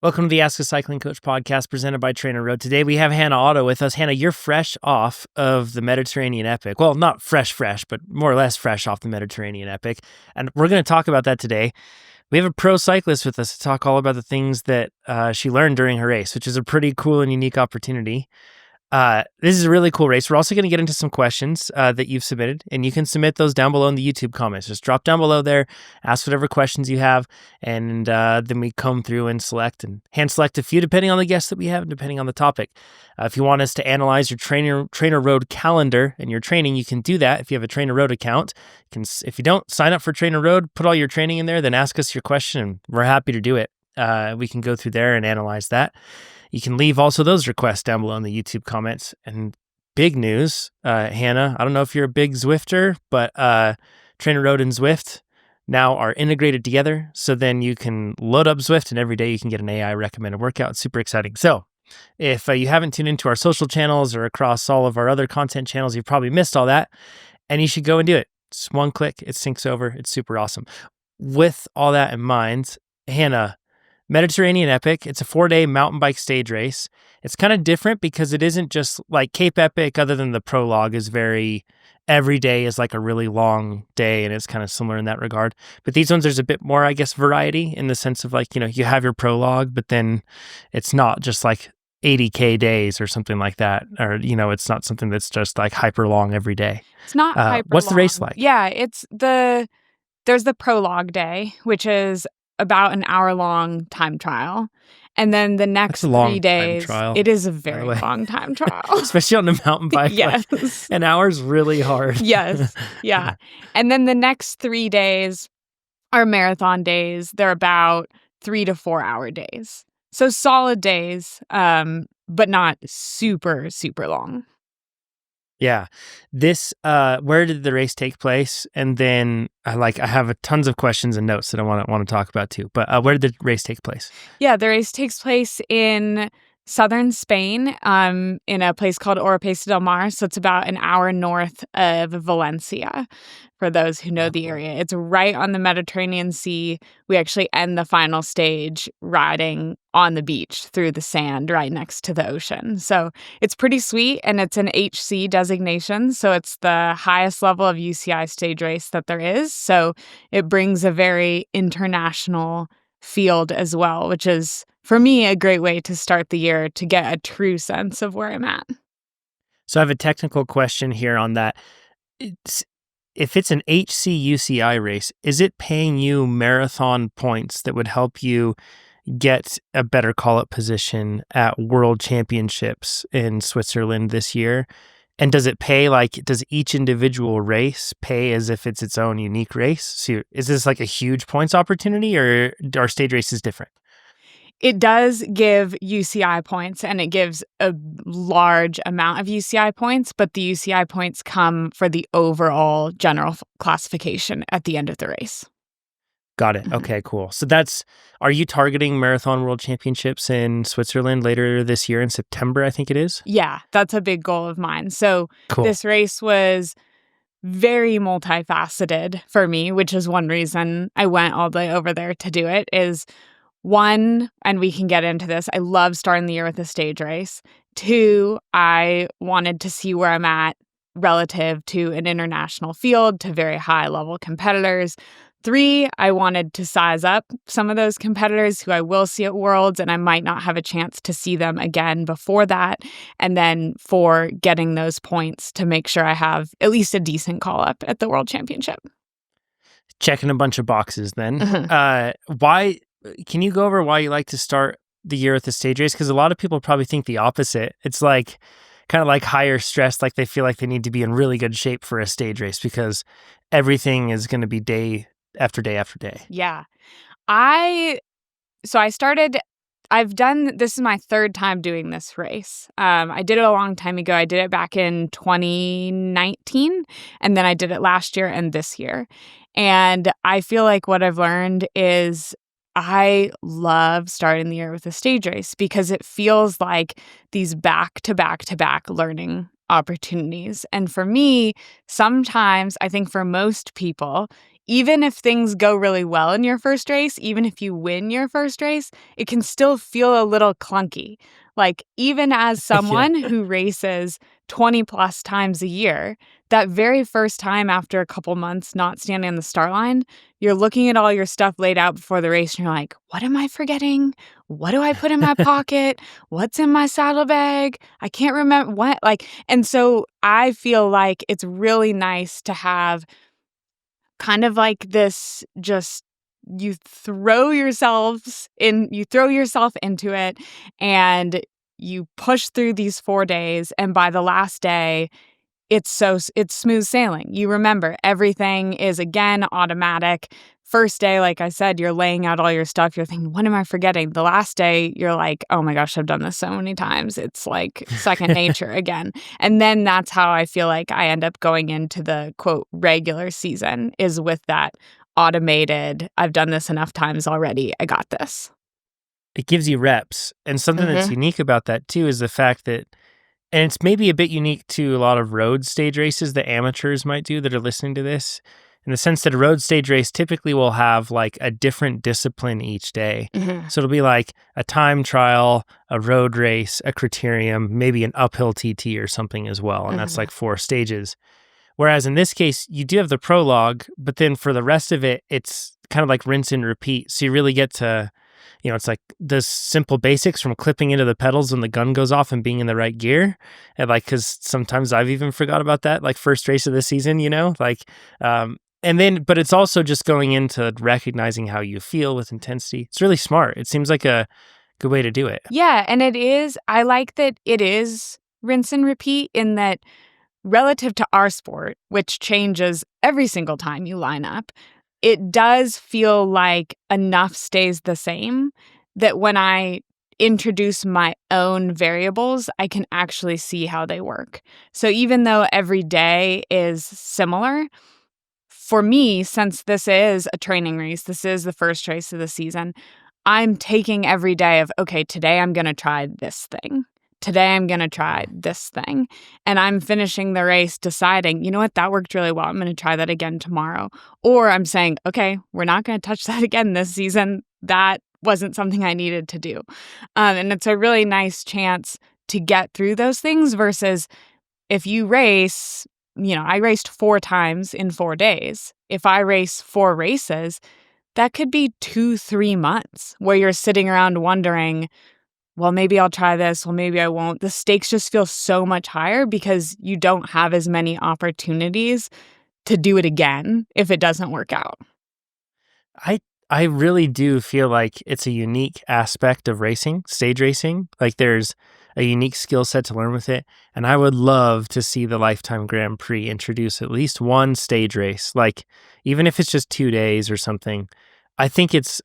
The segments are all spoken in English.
Welcome to the Ask a Cycling Coach podcast presented by TrainerRoad. Today we have Hannah Otto with us. Hannah, you're fresh off of the Mediterranean Epic. Well, not fresh, but more or less fresh off the Mediterranean Epic. And we're going to talk about that today. We have a pro cyclist with us to talk all about the things that she learned during her race, which is a pretty cool and unique opportunity. This is a really cool race. We're also going to get into some questions that you've submitted, and you can submit those down below in the YouTube comments. Just drop down below there, ask whatever questions you have, and then we comb through and select and hand select a few depending on the guests that we have and depending on the topic. If you want us to analyze your TrainerRoad calendar and your training, you can do that if you have a TrainerRoad account. If you don't, sign up for TrainerRoad, put all your training in there, then ask us your question, and we're happy to do it. We can go through there and analyze that. You can leave also those requests down below in the YouTube comments. And big news, Hannah, I don't know if you're a big Zwifter, but TrainerRoad and Zwift now are integrated together. So then you can load up Zwift and every day you can get an AI recommended workout. It's super exciting. So if you haven't tuned into our social channels or across all of our other content channels, you've probably missed all that. And you should go and do it. It's one click, it syncs over. It's super awesome. With all that in mind, Hannah, Mediterranean Epic, it's a 4-day mountain bike stage race. It's kind of different because it isn't just like Cape Epic, other than the prologue is every day is like a really long day, and it's kind of similar in that regard. But these ones, there's a bit more, I guess, variety in the sense of like, you have your prologue, but then it's not just like 80K days or something like that. Or, it's not something that's just like hyper long every day. It's not hyper What's long. the race like? Yeah, there's the prologue day, which is about an hour-long time trial. And then the next 3 days, it is a very long time trial. Especially on the mountain bike. Yes. Like, an hour's really hard. Yes. Yeah. And then the next 3 days are marathon days. They're about 3 to 4 hour days. So solid days, but not super, super long. Yeah. This, where did the race take place? And then I have tons of questions and notes that I want to talk about too. But where did the race take place? Yeah, the race takes place in southern Spain, in a place called Oropesa del Mar. So it's about an hour north of Valencia, for those who know the area. It's right on the Mediterranean Sea. We actually end the final stage riding on the beach through the sand right next to the ocean. So it's pretty sweet, and it's an HC designation. So it's the highest level of UCI stage race that there is. So it brings a very international field as well, which is, for me, a great way to start the year to get a true sense of where I'm at. So I have a technical question here on that. If it's an HC UCI race, is it paying you marathon points that would help you get a better call-up position at World Championships in Switzerland this year? And does it pay, does each individual race pay as if it's its own unique race? So is this like a huge points opportunity, or are stage races different? It does give UCI points, and it gives a large amount of UCI points, but the UCI points come for the overall general classification at the end of the race. Got it. Okay, cool. So are you targeting Marathon World Championships in Switzerland later this year in September, I think it is? Yeah, that's a big goal of mine. So cool. This race was very multifaceted for me, which is one reason I went all the way over there to do it, is one, and we can get into this, I love starting the year with a stage race. 2, I wanted to see where I'm at relative to an international field, to very high-level competitors. 3, I wanted to size up some of those competitors who I will see at Worlds, and I might not have a chance to see them again before that. And then 4, getting those points to make sure I have at least a decent call-up at the World Championship. Checking a bunch of boxes then. Can you go over why you like to start the year with a stage race? Because a lot of people probably think the opposite. It's kind of like higher stress, like they feel like they need to be in really good shape for a stage race because everything is going to be day after day after day. Yeah. This is my 3rd time doing this race. I did it a long time ago. I did it back in 2019, and then I did it last year and this year. And I feel like what I've learned is I love starting the year with a stage race because it feels like these back-to-back-to-back learning opportunities. And for me, sometimes, I think for most people, even if things go really well in your first race, even if you win your first race, it can still feel a little clunky. Like, even as Yeah. someone who races 20 plus times a year, that very first time after a couple months not standing on the start line, you're looking at all your stuff laid out before the race and you're like, what am I forgetting? What do I put in my pocket? What's in my saddlebag? I can't remember what. And so I feel like it's really nice to have kind of like this, just you throw yourself into it, and you push through these 4 days, and by the last day it's smooth sailing. You remember everything is again automatic. First day, like I said, you're laying out all your stuff. You're thinking, what am I forgetting? The last day, you're like, oh my gosh, I've done this so many times. It's like second nature again. And then that's how I feel like I end up going into the quote regular season, is with that automated, I've done this enough times already. I got this. It gives you reps. And something that's unique about that too is the fact that, and it's maybe a bit unique to a lot of road stage races that amateurs might do that are listening to this, in the sense that a road stage race typically will have like a different discipline each day. So it'll be like a time trial, a road race, a criterium, maybe an uphill TT or something as well. And that's like 4 stages. Whereas in this case, you do have the prologue, but then for the rest of it, it's kind of like rinse and repeat. So you really get to, it's like the simple basics from clipping into the pedals when the gun goes off and being in the right gear. And like, cause sometimes I've even forgot about that, like first race of the season, and then, but it's also just going into recognizing how you feel with intensity. It's really smart. It seems like a good way to do it. Yeah, and it is. I like that it is rinse and repeat, in that relative to our sport, which changes every single time you line up, it does feel like enough stays the same that when I introduce my own variables, I can actually see how they work. So even though every day is similar, for me, since this is a training race, this is the first race of the season, I'm taking every day of, okay, today I'm going to try this thing. Today I'm going to try this thing. And I'm finishing the race deciding, you know what, that worked really well. I'm going to try that again tomorrow. Or I'm saying, okay, we're not going to touch that again this season. That wasn't something I needed to do. And it's a really nice chance to get through those things versus if you race, I raced 4 times in 4 days. If I race 4 races, that could be 2-3 months where you're sitting around wondering, well, maybe I'll try this. Well, maybe I won't. The stakes just feel so much higher because you don't have as many opportunities to do it again if it doesn't work out. I really do feel like it's a unique aspect of racing, stage racing. Like there's a unique skill set to learn with it. And I would love to see the Lifetime Grand Prix introduce at least one stage race, like even if it's just 2 days or something. I think at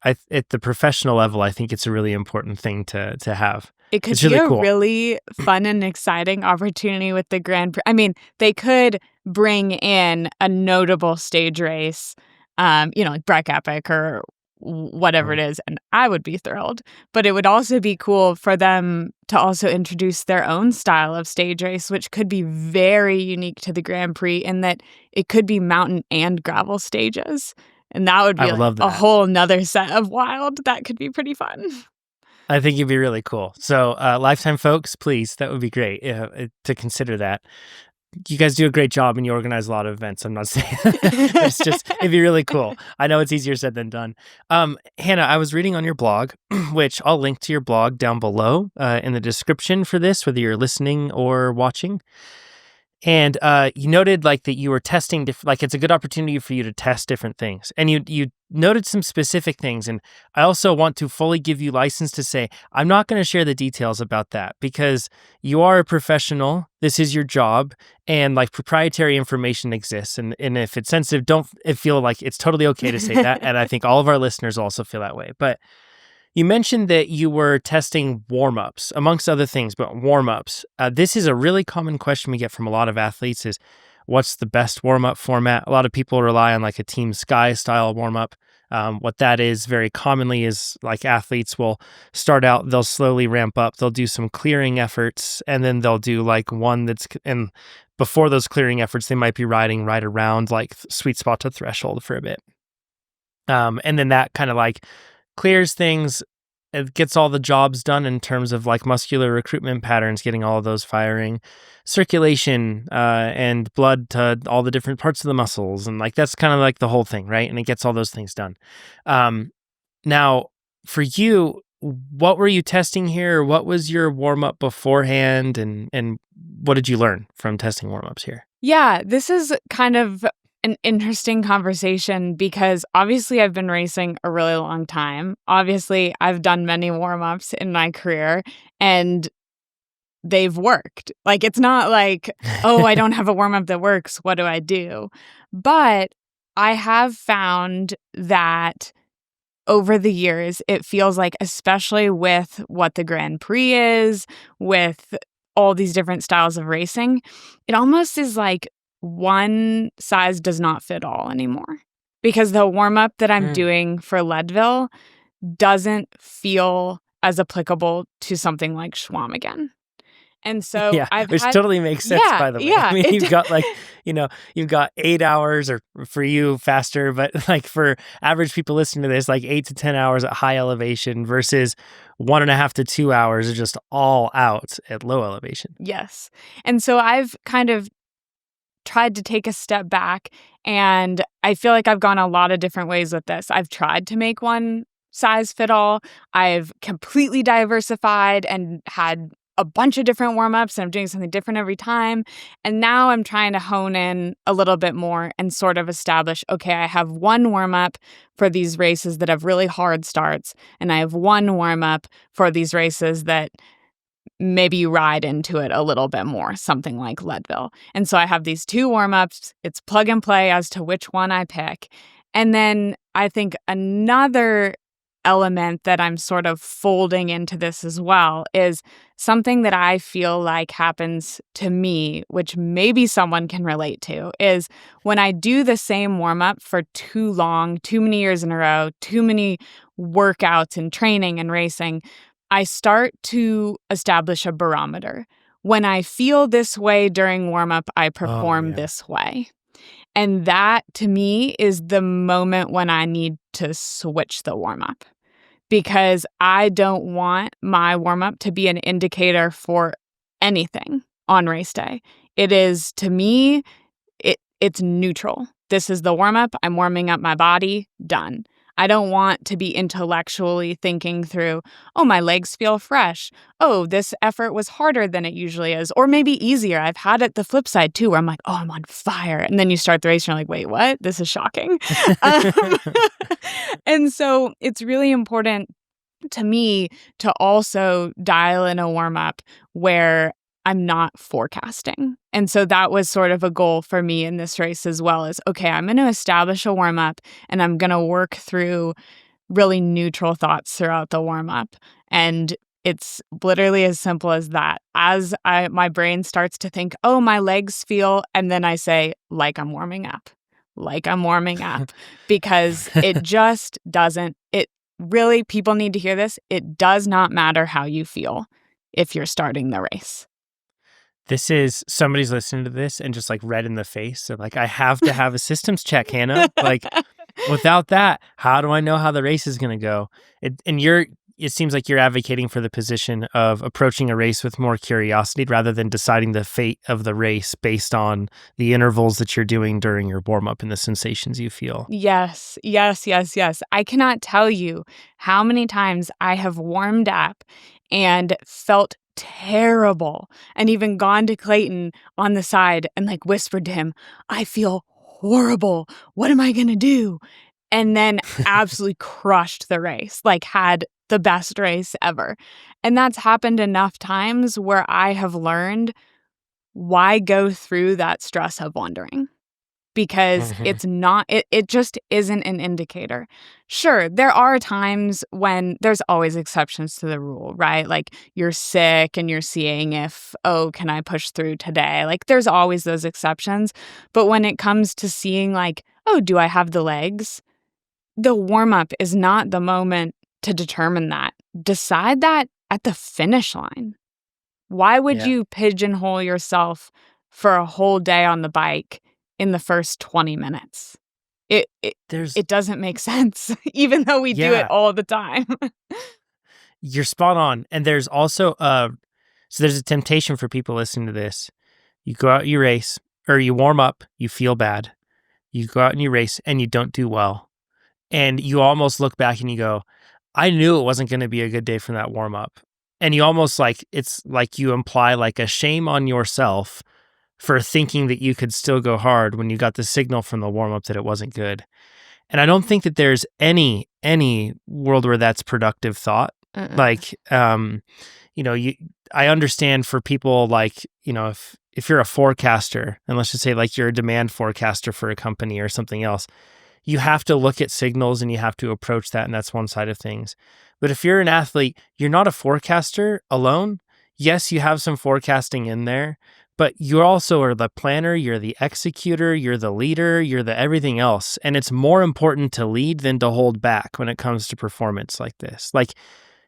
the professional level, I think it's a really important thing to have. It could It's be really a cool. really fun and exciting opportunity with the Grand Prix. I mean, they could bring in a notable stage race, like Breck Epic or whatever it is, and I would be thrilled. But it would also be cool for them to also introduce their own style of stage race, which could be very unique to the Grand Prix in that it could be mountain and gravel stages. And that would I be would like love a that. whole nother set of wild. That could be pretty fun. I think it'd be really cool. So, Lifetime folks, please, that would be great to consider that. You guys do a great job and you organize a lot of events. I'm not saying it'd be really cool. I know it's easier said than done. Hannah, I was reading on your blog, which I'll link to your blog down below in the description for this, whether you're listening or watching. And you noted like that you were testing, like it's a good opportunity for you to test different things. And you noted some specific things. And I also want to fully give you license to say, I'm not going to share the details about that because you are a professional. This is your job. And like proprietary information exists. And if it's sensitive, don't feel like it's totally okay to say that. And I think all of our listeners also feel that way. But you mentioned that you were testing warm-ups, amongst other things, but warm-ups. This is a really common question we get from a lot of athletes is, what's the best warm-up format? A lot of people rely on like a Team Sky style warm-up. What that is very commonly is like athletes will start out, they'll slowly ramp up, they'll do some clearing efforts, and then they'll do like one and before those clearing efforts, they might be riding right around like sweet spot to threshold for a bit. And then that kind of like clears things. It gets all the jobs done in terms of like muscular recruitment patterns, getting all of those firing, circulation, and blood to all the different parts of the muscles. And like, that's kind of like the whole thing, right? And it gets all those things done. Now, for you, what were you testing here? What was your warm up beforehand? And what did you learn from testing warm ups here? Yeah, this is kind of an interesting conversation because obviously I've been racing a really long time. Obviously, I've done many warm-ups in my career and they've worked. Like it's not like, oh, I don't have a warm-up that works. What do I do? But I have found that over the years, it feels like, especially with what the Grand Prix is, with all these different styles of racing, it almost is like one size does not fit all anymore. Because the warm up that I'm doing for Leadville doesn't feel as applicable to something like Schwam again. And so Yeah, I've which had, totally makes sense, yeah, by the way. I yeah, mean, you've got like, you've got 8 hours, or for you faster, but like for average people listening to this, like 8 to 10 hours at high elevation versus 1.5 to 2 hours of just all out at low elevation. yes. And so I've kind of tried to take a step back, and I feel like I've gone a lot of different ways with this. I've tried to make one size fit all. I've completely diversified and had a bunch of different warm-ups, and I'm doing something different every time. And now I'm trying to hone in a little bit more and sort of establish, okay, I have one warm-up for these races that have really hard starts, and I have one warm-up for these races that maybe you ride into it a little bit more, something like Leadville. And so I have these two warm-ups. It's plug and play as to which one I pick. And then I think another element that I'm sort of folding into this as well is something that I feel like happens to me, which maybe someone can relate to, is when I do the same warm-up for too long, too many years in a row, too many workouts and training and racing, I start to establish a barometer. When I feel this way during warm-up, I Oh, perform yeah. this way. And that, to me, is the moment when I need to switch the warm-up because I don't want my warm-up to be an indicator for anything on race day. It is, to me, it's neutral. This is the warm-up. I'm warming up my body. Done. I don't want to be intellectually thinking through, oh, my legs feel fresh. Oh, this effort was harder than it usually is, or maybe easier. I've had it the flip side too, where I'm like, oh, I'm on fire. And then you start the race and you're like, wait, what? This is shocking. Um, and so it's really important to me to also dial in a warm up where I'm not forecasting. And so that was sort of a goal for me in this race as well as, okay, I'm going to establish a warm up and I'm going to work through really neutral thoughts throughout the warm up. And it's literally as simple as that. As my brain starts to think, oh, my legs feel, and then I say, like I'm warming up, like I'm warming up, because it just doesn't, it really, people need to hear this. It does not matter how you feel if you're starting the race. This is somebody's listening to this and just like red in the face. So like, I have to have a systems check, Hannah. Like, without that, how do I know how the race is going to go? It seems like you're advocating for the position of approaching a race with more curiosity rather than deciding the fate of the race based on the intervals that you're doing during your warm up and the sensations you feel. Yes, yes, yes, yes. I cannot tell you how many times I have warmed up and felt terrible and even gone to Clayton on the side and like whispered to him, I feel horrible. What am I going to do? And then absolutely crushed the race, like had the best race ever. And that's happened enough times where I have learned why go through that stress of wandering because Mhm. it's not it just isn't an indicator. Sure, there are times when there's always exceptions to the rule, right? Like you're sick and you're seeing if, oh, can I push through today? Like there's always those exceptions. But when it comes to seeing like, oh, do I have the legs? The warm-up is not the moment to determine that. Decide that at the finish line. Why would Yeah. you pigeonhole yourself for a whole day on the bike in the first 20 minutes? it There's it doesn't make sense, even though we do it yeah, all the time. you're spot on. And there's also so there's a temptation for people listening to this. You go out, you race, or you warm up, you feel bad. You go out and you race and you don't do well. And you almost look back and you go, I knew it wasn't going to be a good day from that warm up. And you almost like, it's like you imply like a shame on yourself for thinking that you could still go hard when you got the signal from the warm up that it wasn't good. And I don't think that there's any world where that's productive thought. Uh-uh. Like, I understand for people like, if you're a forecaster, and let's just say like you're a demand forecaster for a company or something else, you have to look at signals and you have to approach that, and that's one side of things. But if you're an athlete, you're not a forecaster alone. Yes, you have some forecasting in there, but you also are the planner, you're the executor, you're the leader, you're the everything else. And it's more important to lead than to hold back when it comes to performance like this. Like,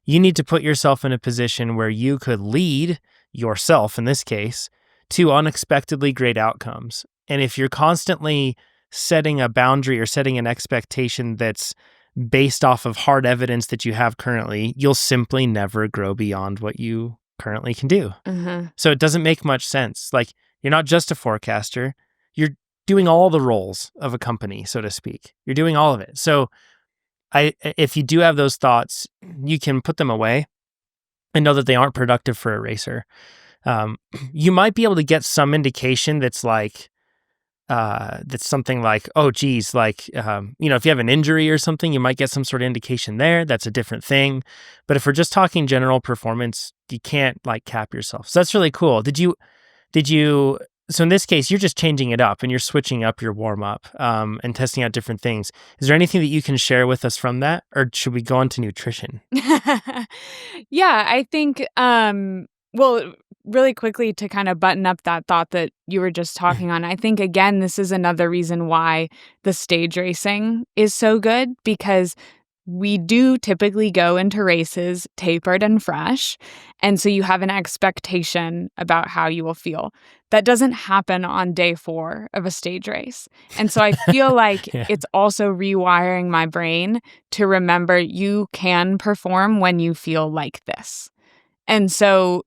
you need to put yourself in a position where you could lead yourself, in this case, to unexpectedly great outcomes. And if you're constantly setting a boundary or setting an expectation that's based off of hard evidence that you have currently, you'll simply never grow beyond what you currently can do. Uh-huh. So it doesn't make much sense. Like, you're not just a forecaster, you're doing all the roles of a company, so to speak. You're doing all of it. So if you do have those thoughts, you can put them away and know that they aren't productive for a racer. You might be able to get some indication that's like, that's something like, oh, geez, like, if you have an injury or something, you might get some sort of indication there. That's a different thing. But if we're just talking general performance, you can't like cap yourself. So that's really cool. So in this case, you're just changing it up and you're switching up your warm up, and testing out different things. Is there anything that you can share with us from that? Or should we go on to nutrition? Yeah, I think, well, really quickly to kind of button up that thought that you were just talking on, I think, again, this is another reason why the stage racing is so good, because we do typically go into races tapered and fresh. And so you have an expectation about how you will feel. That doesn't happen on day 4 of a stage race. And so I feel like Yeah. it's also rewiring my brain to remember you can perform when you feel like this. And so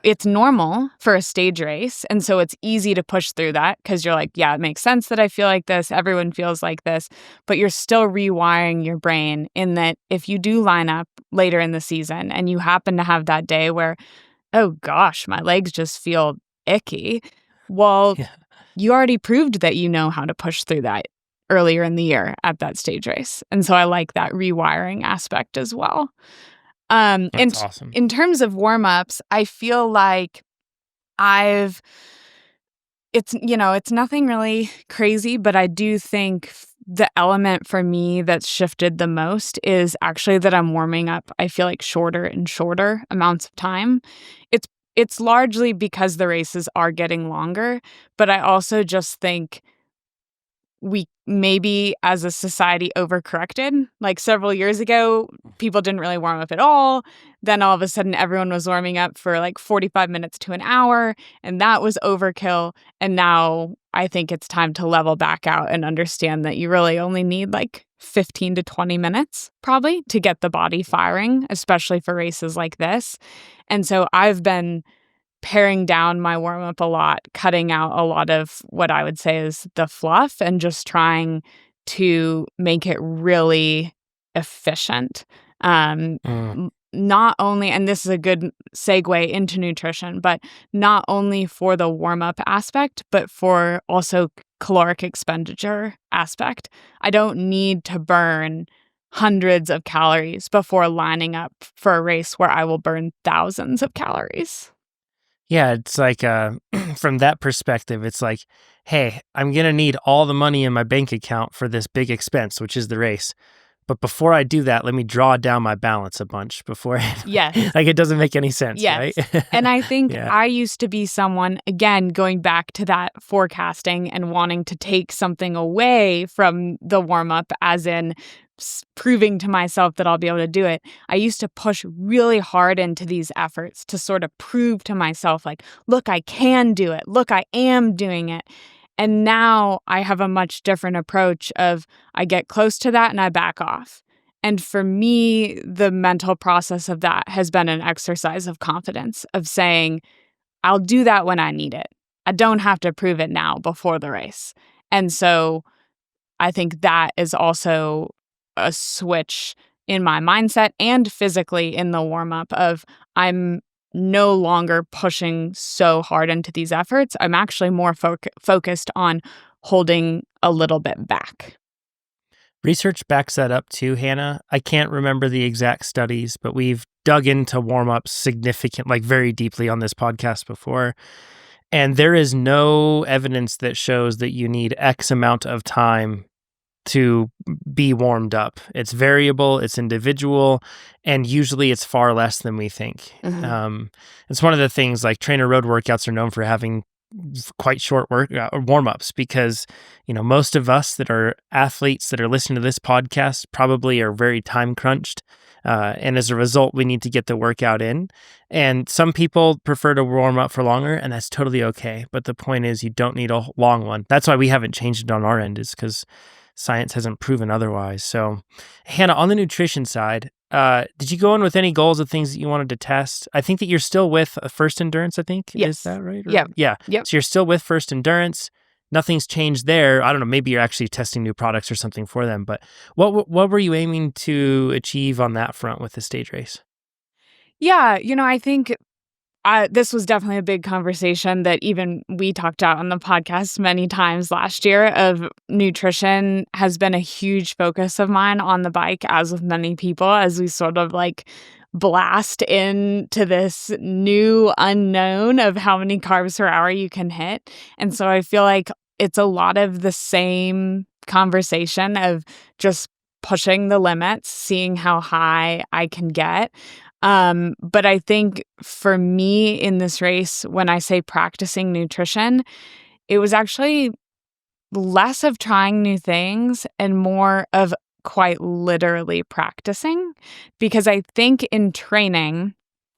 it's normal for a stage race. And so it's easy to push through that because you're like, yeah, it makes sense that I feel like this. Everyone feels like this. But you're still rewiring your brain in that if you do line up later in the season and you happen to have that day where, oh gosh, my legs just feel icky. Well, Yeah. you already proved that you know how to push through that earlier in the year at that stage race. And so I like that rewiring aspect as well. That's And awesome. in terms of warm-ups, I feel like I've it's nothing really crazy, but I do think the element for me that's shifted the most is actually that I'm warming up, I feel like, shorter and shorter amounts of time. It's largely because the races are getting longer, but I also just think we maybe as a society overcorrected. Like several years ago, people didn't really warm up at all. Then all of a sudden, everyone was warming up for like 45 minutes to an hour, and that was overkill. And now I think it's time to level back out and understand that you really only need like 15 to 20 minutes probably to get the body firing, especially for races like this. And so I've been paring down my warm up a lot, cutting out a lot of what I would say is the fluff and just trying to make it really efficient. Mm. Not only, and this is a good segue into nutrition, but not only for the warm up aspect, but for also caloric expenditure aspect. I don't need to burn hundreds of calories before lining up for a race where I will burn thousands of calories. Yeah, it's like, from that perspective, it's like, hey, I'm going to need all the money in my bank account for this big expense, which is the race. But before I do that, let me draw down my balance a bunch before Yes. like, it doesn't make any sense, right? Yes. And I think Yeah. I used to be someone, again, going back to that forecasting and wanting to take something away from the warm up, as in proving to myself that I'll be able to do it. I used to push really hard into these efforts to sort of prove to myself, like, look, I can do it. Look, I am doing it. And now I have a much different approach of I get close to that and I back off. And for me, the mental process of that has been an exercise of confidence, of saying, I'll do that when I need it. I don't have to prove it now before the race. And so I think that is also a switch in my mindset and physically in the warm up of I'm no longer pushing so hard into these efforts. I'm actually more focused on holding a little bit back. Research backs that up too, Hannah. I can't remember the exact studies, but we've dug into warm-ups significant, like very deeply on this podcast before. And there is no evidence that shows that you need X amount of time to be warmed up. It's variable, it's individual, and usually it's far less than we think. It's one of the things, like TrainerRoad workouts are known for having quite short warm-ups because, most of us that are athletes that are listening to this podcast probably are very time crunched. And as a result, we need to get the workout in. And some people prefer to warm up for longer, and that's totally okay. But the point is, you don't need a long one. That's why we haven't changed it on our end, is because science hasn't proven otherwise. So, Hannah, on the nutrition side, did you go in with any goals of things that you wanted to test? I think that you're still with First Endurance, I think. Yes. Is that right? Yeah. So you're still with First Endurance. Nothing's changed there. I don't know, maybe you're actually testing new products or something for them, but what were you aiming to achieve on that front with the stage race? Yeah, I think this was definitely a big conversation that even we talked about on the podcast many times last year. Of nutrition has been a huge focus of mine on the bike, as with many people, as we sort of like blast into this new unknown of how many carbs per hour you can hit. And so I feel like it's a lot of the same conversation of just pushing the limits, seeing how high I can get. But I think for me in this race, when I say practicing nutrition, it was actually less of trying new things and more of quite literally practicing. Because I think in training,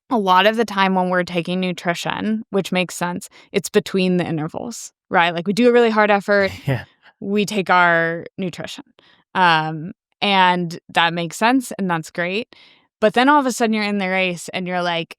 a lot of the time when we're taking nutrition, which makes sense, it's between the intervals, right? Like we do a really hard effort, Yeah. we take our nutrition. And that makes sense and that's great. But then all of a sudden you're in the race and you're like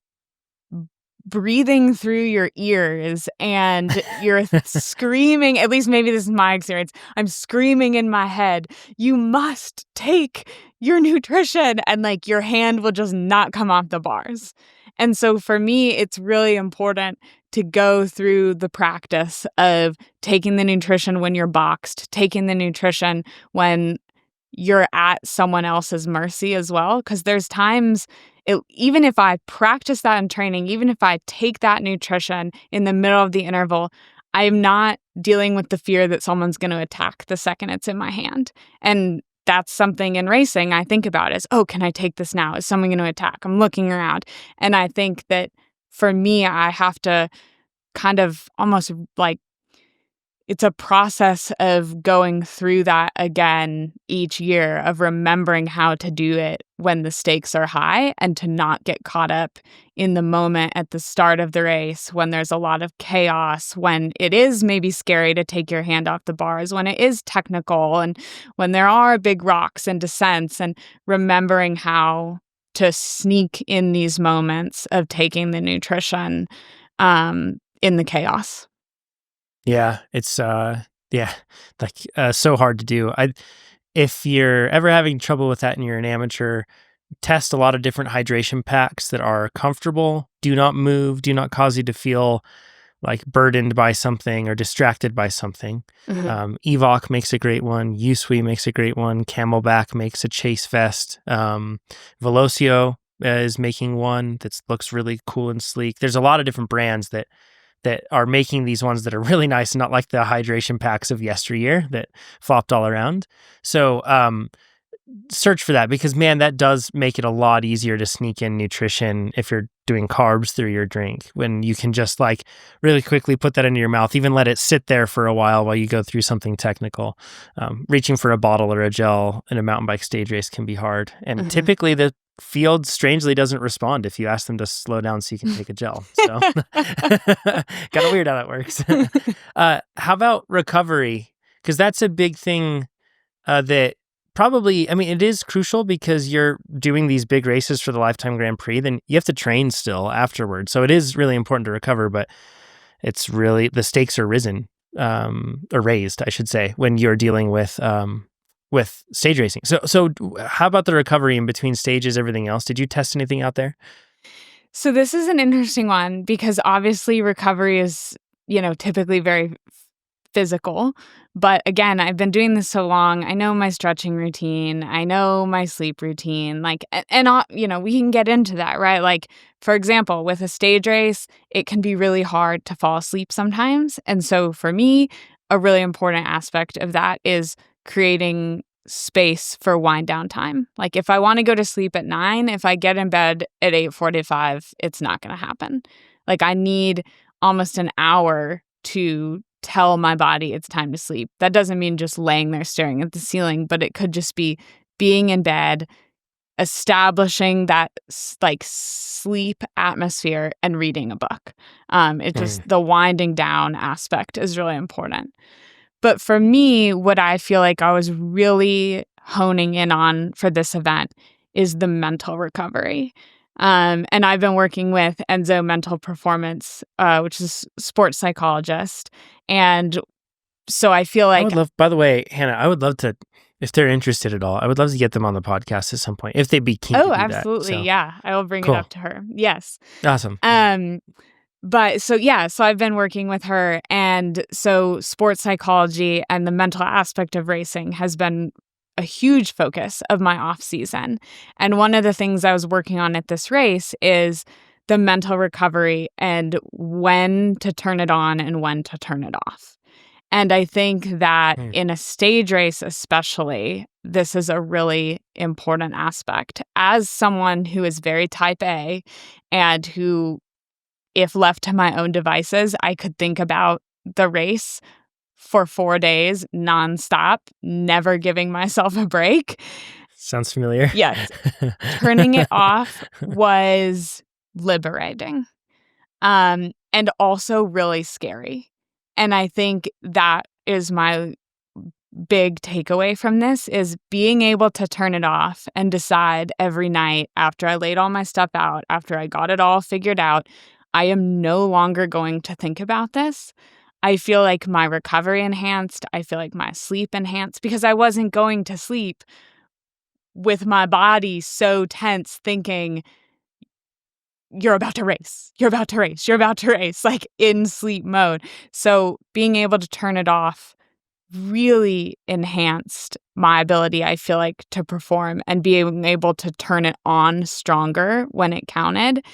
breathing through your ears and you're screaming, at least maybe this is my experience, I'm screaming in my head, you must take your nutrition, and like your hand will just not come off the bars. And so for me, it's really important to go through the practice of taking the nutrition when you're boxed, taking the nutrition when you're at someone else's mercy as well. Because there's times, even if I practice that in training, even if I take that nutrition in the middle of the interval, I'm not dealing with the fear that someone's going to attack the second it's in my hand. And that's something in racing I think about is, oh, can I take this now? Is someone going to attack? I'm looking around. And I think that for me, I have to kind of almost like, it's a process of going through that again each year, of remembering how to do it when the stakes are high and to not get caught up in the moment at the start of the race when there's a lot of chaos, when it is maybe scary to take your hand off the bars, when it is technical, and when there are big rocks and descents, and remembering how to sneak in these moments of taking the nutrition in the chaos. Yeah, it's so hard to do. If you're ever having trouble with that and you're an amateur, test a lot of different hydration packs that are comfortable, do not move, do not cause you to feel like burdened by something or distracted by something. Evoc makes a great one, Usui makes a great one, Camelback makes a chase vest, Velocio is making one that looks really cool and sleek. There's a lot of different brands that are making these ones that are really nice, and not like the hydration packs of yesteryear that flopped all around. So search for that, because man, that does make it a lot easier to sneak in nutrition if you're doing carbs through your drink, when you can just like really quickly put that into your mouth, even let it sit there for a while you go through something technical. Reaching for a bottle or a gel in a mountain bike stage race can be hard. And typically the field strangely doesn't respond if you ask them to slow down so you can take a gel. So kind of weird how that works. How about recovery? Because that's a big thing that probably, I mean, it is crucial because you're doing these big races for the Lifetime Grand Prix, then you have to train still afterwards. So it is really important to recover, but it's really, the stakes are risen, or raised, I should say, when you're dealing with stage racing. So how about the recovery in between stages, everything else? Did you test anything out there? So this is an interesting one because obviously recovery is, typically very physical. But again, I've been doing this so long. I know my stretching routine. I know my sleep routine. We can get into that, right? Like, for example, with a stage race, it can be really hard to fall asleep sometimes. And so for me, a really important aspect of that is creating space for wind down time. Like if I want to go to sleep at 9, if I get in bed at 8:45, it's not going to happen. Like I need almost an hour to tell my body it's time to sleep. That doesn't mean just laying there staring at the ceiling, but it could just be being in bed, establishing that like sleep atmosphere and reading a book. It just the winding down aspect is really important. But for me, what I feel like I was really honing in on for this event is the mental recovery. And I've been working with Enzo Mental Performance, which is a sports psychologist. And so I feel like... I would love, by the way, Hannah, I would love to, if they're interested at all, I would love to get them on the podcast at some point, if they'd be keen to do absolutely. that. So. Yeah. I will bring it up to her. Yes. Awesome. But so I've been working with her, and so sports psychology and the mental aspect of racing has been a huge focus of my off season. And one of the things I was working on at this race is the mental recovery and when to turn it on and when to turn it off. And I think that in a stage race especially, this is a really important aspect. As someone who is very type A and who, if left to my own devices, I could think about the race for 4 days nonstop, never giving myself a break. Sounds familiar. Yes. Turning it off was liberating, and also really scary. And I think that is my big takeaway from this, is being able to turn it off and decide every night after I laid all my stuff out, after I got it all figured out, I am no longer going to think about this. I feel like my recovery enhanced. I feel like my sleep enhanced because I wasn't going to sleep with my body so tense thinking, you're about to race, you're about to race, you're about to race, like in sleep mode. So being able to turn it off really enhanced my ability, I feel like, to perform and being able to turn it on stronger when it counted.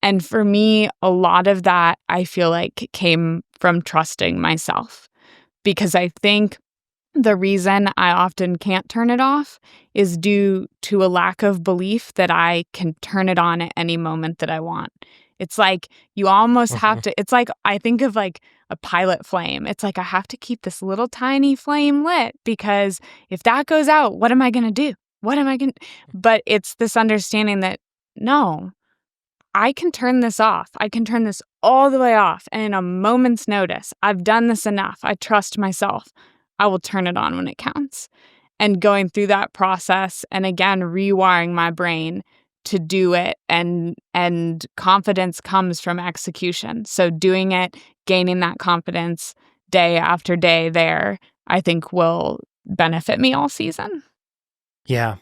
And for me, a lot of that, I feel like, came from trusting myself, because I think the reason I often can't turn it off is due to a lack of belief that I can turn it on at any moment that I want. It's like you almost have to, it's like, I think of like a pilot flame. It's like I have to keep this little tiny flame lit, because if that goes out, what am I going to do? What am I going to? But it's this understanding that, no, I can turn this off. I can turn this all the way off. And in a moment's notice, I've done this enough. I trust myself. I will turn it on when it counts. And going through that process and again, rewiring my brain to do it, and confidence comes from execution. So doing it, gaining that confidence day after day there, I think will benefit me all season. Yeah.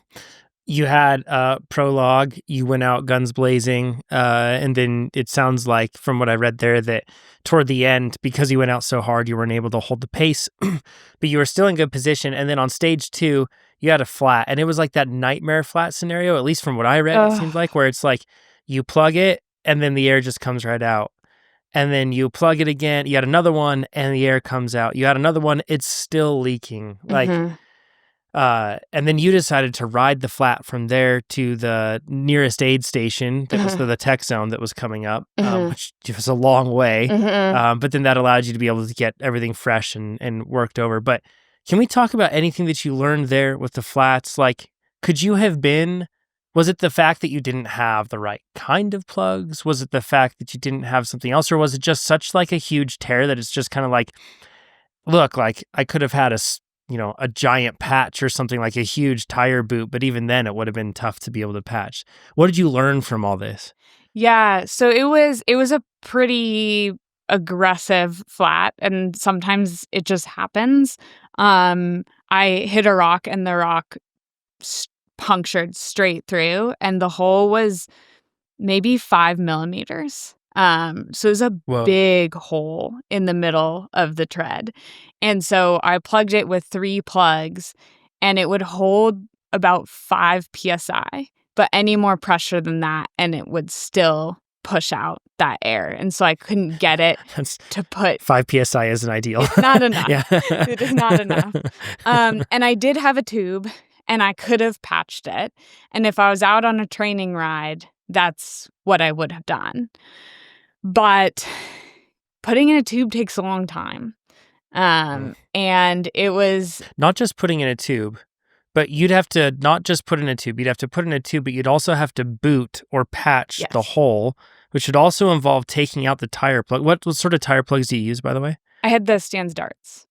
You had a prologue, you went out guns blazing, and then it sounds like, from what I read there, that toward the end, because you went out so hard, you weren't able to hold the pace, but you were still in good position. And then on stage 2, you had a flat, and it was like that nightmare flat scenario, at least from what I read, it seemed like, where it's like you plug it, and then the air just comes right out. And then you plug it again, you had another one, and the air comes out. You had another one, it's still leaking. Like, and then you decided to ride the flat from there to the nearest aid station that was the tech zone that was coming up, which was a long way. But then that allowed you to be able to get everything fresh and worked over. But can we talk about anything that you learned there with the flats? Like, could you have been Was it the fact that you didn't have the right kind of plugs? Was it the fact that you didn't have something else? Or was it just such like a huge tear that it's just kind of like, look, like I could have had a giant patch or something, like a huge tire boot, but even then it would have been tough to be able to patch. What did you learn from all this? Yeah, so it was a pretty aggressive flat, and sometimes it just happens. I hit a rock and the rock punctured straight through, and the hole was maybe 5 millimeters. So it was a Whoa. big hole in the middle of the tread. And so I plugged it with 3 plugs, and it would hold about 5 psi, but any more pressure than that, and it would still push out that air. And so I couldn't get it That's to put 5 PSI isn't ideal. it's not enough. Yeah. It is not enough. And I did have a tube, and I could have patched it. And if I was out on a training ride, that's what I would have done. But putting in a tube takes a long time. And it was Not just putting in a tube, but you'd have to not just put in a tube, you'd have to put in a tube, but you'd also have to boot or patch the yes. hole, which would also involve taking out the tire plug. What sort of tire plugs do you use, by the way? I had the Stan's darts.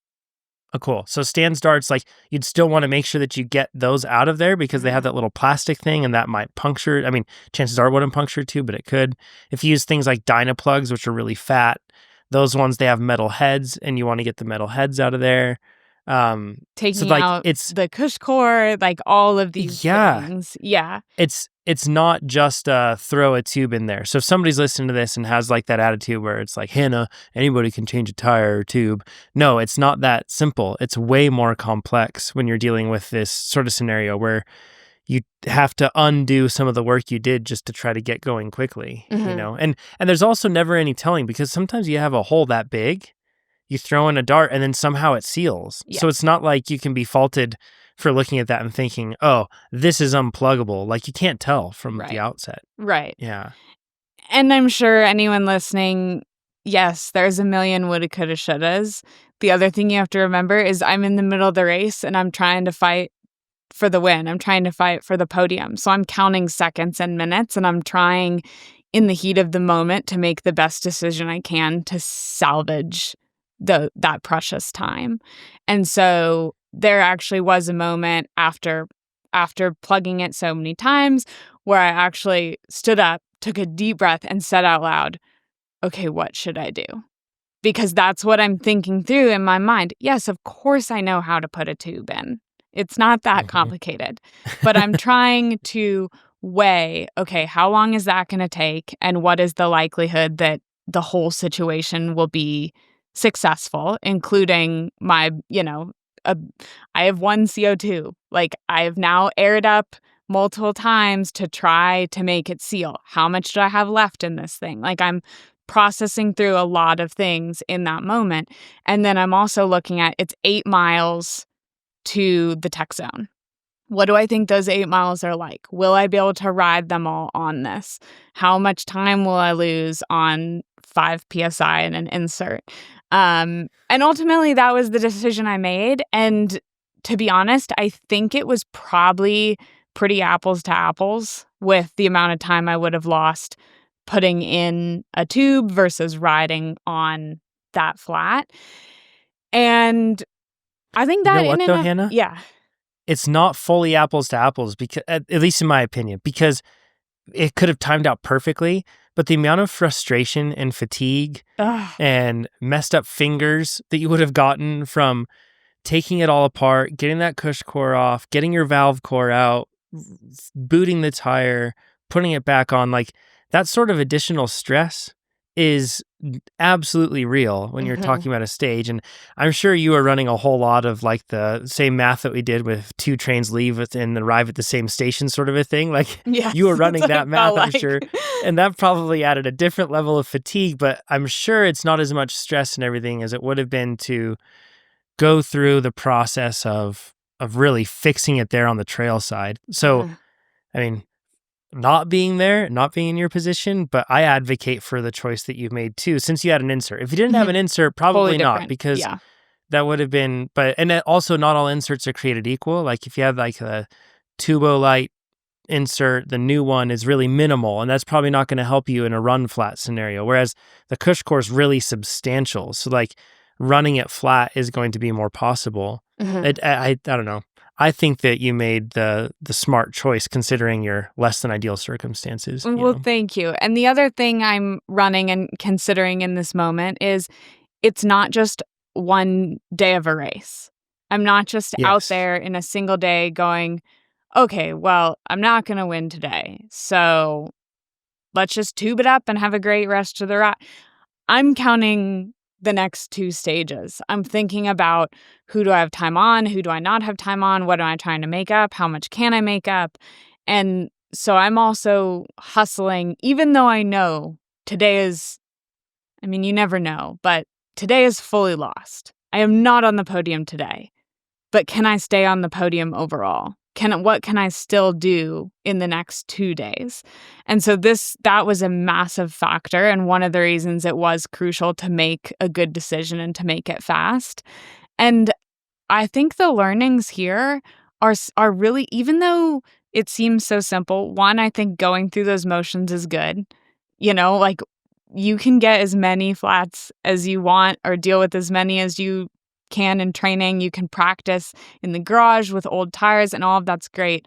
Oh, cool. So Stan's darts, like you'd still want to make sure that you get those out of there because they have that little plastic thing and that might puncture. I mean, chances are it wouldn't puncture too, but it could. If you use things like Dynaplugs, which are really fat, those ones, they have metal heads and you want to get the metal heads out of there. So Taking like out it's, the cush core, like all of these yeah, things. Yeah. it's not just throw a tube in there. So if somebody's listening to this and has like that attitude where it's like, Hannah, anybody can change a tire or tube. No, it's not that simple. It's way more complex when you're dealing with this sort of scenario where you have to undo some of the work you did just to try to get going quickly, And there's also never any telling because sometimes you have a hole that big, you throw in a dart and then somehow it seals. Yeah. So it's not like you can be faulted for looking at that and thinking, oh, this is unpluggable. Like you can't tell from the outset. Right. Yeah. And I'm sure anyone listening, yes, there's a million woulda, coulda, shouldas. The other thing you have to remember is I'm in the middle of the race and I'm trying to fight for the win. I'm trying to fight for the podium. So I'm counting seconds and minutes, and I'm trying in the heat of the moment to make the best decision I can to salvage that precious time. And so there actually was a moment after plugging it so many times where I actually stood up, took a deep breath, and said out loud, okay, what should I do? Because that's what I'm thinking through in my mind. Yes, of course I know how to put a tube in. It's not that complicated. But I'm trying to weigh, okay, how long is that going to take? And what is the likelihood that the whole situation will be successful, including my, I have 1 CO2. Like I have now aired up multiple times to try to make it seal. How much do I have left in this thing? Like I'm processing through a lot of things in that moment. And then I'm also looking at it's 8 miles to the tech zone. What do I think those 8 miles are like? Will I be able to ride them all on this? How much time will I lose on 5 PSI and an insert? And ultimately, that was the decision I made. And to be honest, I think it was probably pretty apples to apples with the amount of time I would have lost putting in a tube versus riding on that flat. And I think that what though, Hannah? yeah. It's not fully apples to apples because, at least in my opinion, because it could have timed out perfectly, but the amount of frustration and fatigue and messed up fingers that you would have gotten from taking it all apart, getting that cush core off, getting your valve core out, booting the tire, putting it back on, like that sort of additional stress is absolutely real when you're talking about a stage. And I'm sure you are running a whole lot of like the same math that we did with 2 trains leave and arrive at the same station sort of a thing. Like you were running that math, I'm sure. And that probably added a different level of fatigue, but I'm sure it's not as much stress and everything as it would have been to go through the process of really fixing it there on the trail side. So, I mean, not being there, not being in your position, but I advocate for the choice that you've made too, since you had an insert. If you didn't have an insert, probably not, because that would have been, and also not all inserts are created equal. Like if you have like a Tubo Light insert, the new one, is really minimal, and that's probably not going to help you in a run flat scenario. Whereas the Cush core is really substantial, so like running it flat is going to be more possible. I don't know. I think that you made the smart choice considering your less than ideal circumstances. Well, thank you. And the other thing I'm running and considering in this moment is it's not just one day of a race. I'm not just out Yes. there in a single day going, okay, well, I'm not going to win today. So let's just tube it up and have a great rest of the ride. I'm counting the next 2 stages. I'm thinking about who do I have time on? Who do I not have time on? What am I trying to make up? How much can I make up? And so I'm also hustling, even though I know today is, I mean, you never know, but today is fully lost. I am not on the podium today, but can I stay on the podium overall? What can I still do in the next 2 days? And so that was a massive factor, and one of the reasons it was crucial to make a good decision and to make it fast. And I think the learnings here are really, even though it seems so simple, one, I think going through those motions is good. Like you can get as many flats as you want or deal with as many as you can in training. You can practice in the garage with old tires and all of that's great.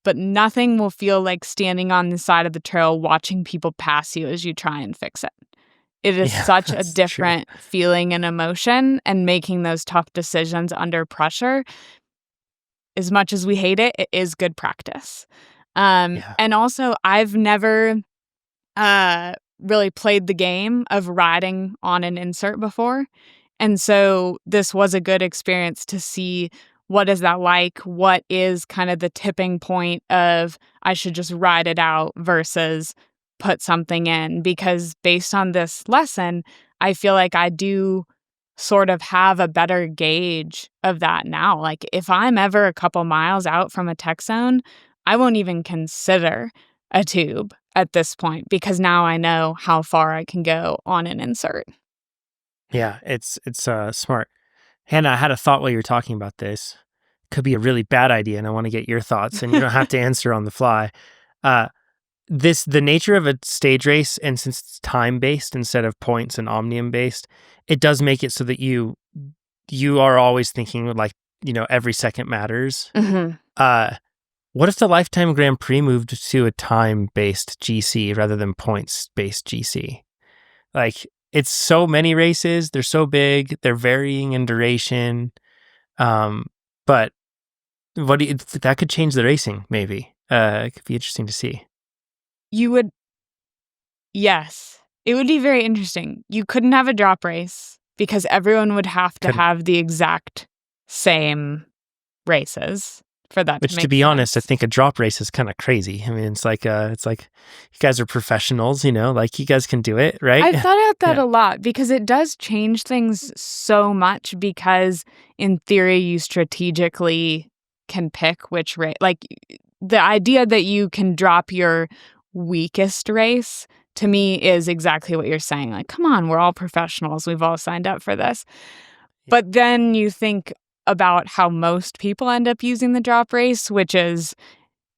But nothing will feel like standing on the side of the trail watching people pass you as you try and fix it. It is Yeah, such a that's true. different feeling and emotion, and making those tough decisions under pressure. As much as we hate it, it is good practice. Yeah. And also, I've never really played the game of riding on an insert before. And so this was a good experience to see what is that like? What is kind of the tipping point of I should just ride it out versus put something in? Because based on this lesson, I feel like I do sort of have a better gauge of that now. Like if I'm ever a couple miles out from a tech zone, I won't even consider a tube at this point because now I know how far I can go on an insert. Yeah, it's smart. Hannah, I had a thought while you were talking about this. Could be a really bad idea, and I want to get your thoughts, and you don't have to answer on the fly. Uh, the nature of a stage race, and since it's time based instead of points and omnium based, it does make it so that you are always thinking like every second matters. What if the Lifetime Grand Prix moved to a time based GC rather than points based GC? Like it's so many races, they're so big, they're varying in duration. But that could change the racing, maybe. It could be interesting to see. Yes, it would be very interesting. You couldn't have a drop race because everyone would have to have the exact same races for that Which, to make to be honest, I sense. think a drop race is kind of crazy. I mean, it's like you guys are professionals, like you guys can do it, right? I've thought about that Yeah. a lot because it does change things so much because in theory you strategically can pick which race. Like the idea that you can drop your weakest race to me is exactly what you're saying. Like, come on, we're all professionals. We've all signed up for this. But then you think about how most people end up using the drop race, which is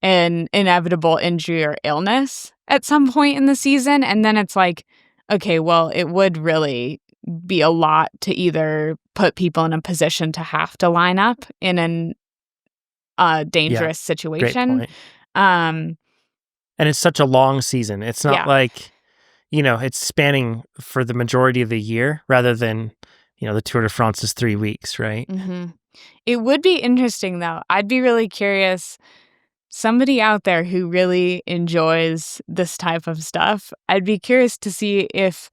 an inevitable injury or illness at some point in the season. And then it's like, okay, well, it would really be a lot to either put people in a position to have to line up in an dangerous Great situation. point. And it's such a long season. It's not Yeah. like, it's spanning for the majority of the year rather than, the Tour de France is 3 weeks, right? Mm-hmm. It would be interesting, though. I'd be really curious. Somebody out there who really enjoys this type of stuff, I'd be curious to see if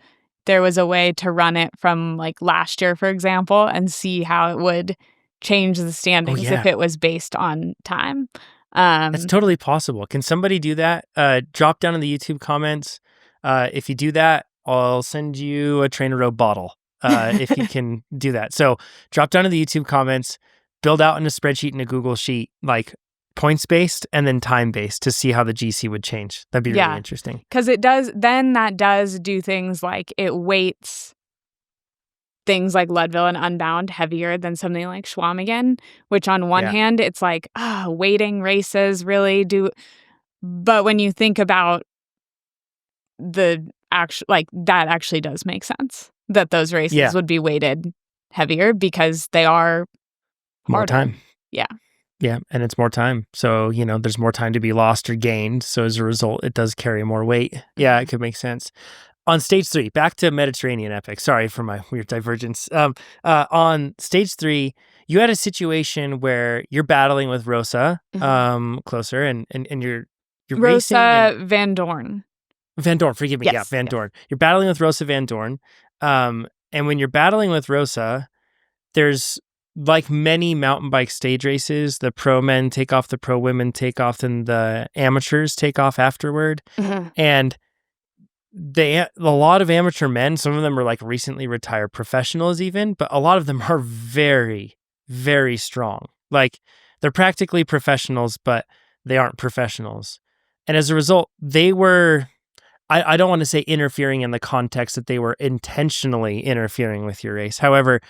there was a way to run it from like last year, for example, and see how it would change the standings if it was based on time. That's totally possible. Can somebody do that? Drop down in the YouTube comments. If you do that, I'll send you a TrainerRoad bottle. If you can do that. So drop down in the YouTube comments, build out in a spreadsheet in a Google Sheet, like points based and then time based to see how the GC would change. That'd be really interesting. Because that does do things like it weights things like Leadville and Unbound heavier than something like Schwamigan, which on one hand, it's like, weighting races really do. But when you think about the that actually does make sense that those races Yeah. would be weighted heavier because they are More harder. time. Yeah. Yeah, and it's more time. So, there's more time to be lost or gained. So as a result, it does carry more weight. Yeah, it could make sense. On stage 3, back to Mediterranean epic. Sorry for my weird divergence. On stage 3, you had a situation where you're battling with Rosa, closer, and you're racing and Rosa Van Dorn. Van Dorn. Forgive me. Yeah, Yes. Van Yes. Dorn. You're battling with Rosa Van Dorn, and when you're battling with Rosa, there's like many mountain bike stage races, the pro men take off, the pro women take off, and the amateurs take off afterward. And a lot of amateur men, some of them are like recently retired professionals even, but a lot of them are very, very strong. Like they're practically professionals, but they aren't professionals. And as a result, they were, I don't want to say interfering in the context that they were intentionally interfering with your race. However,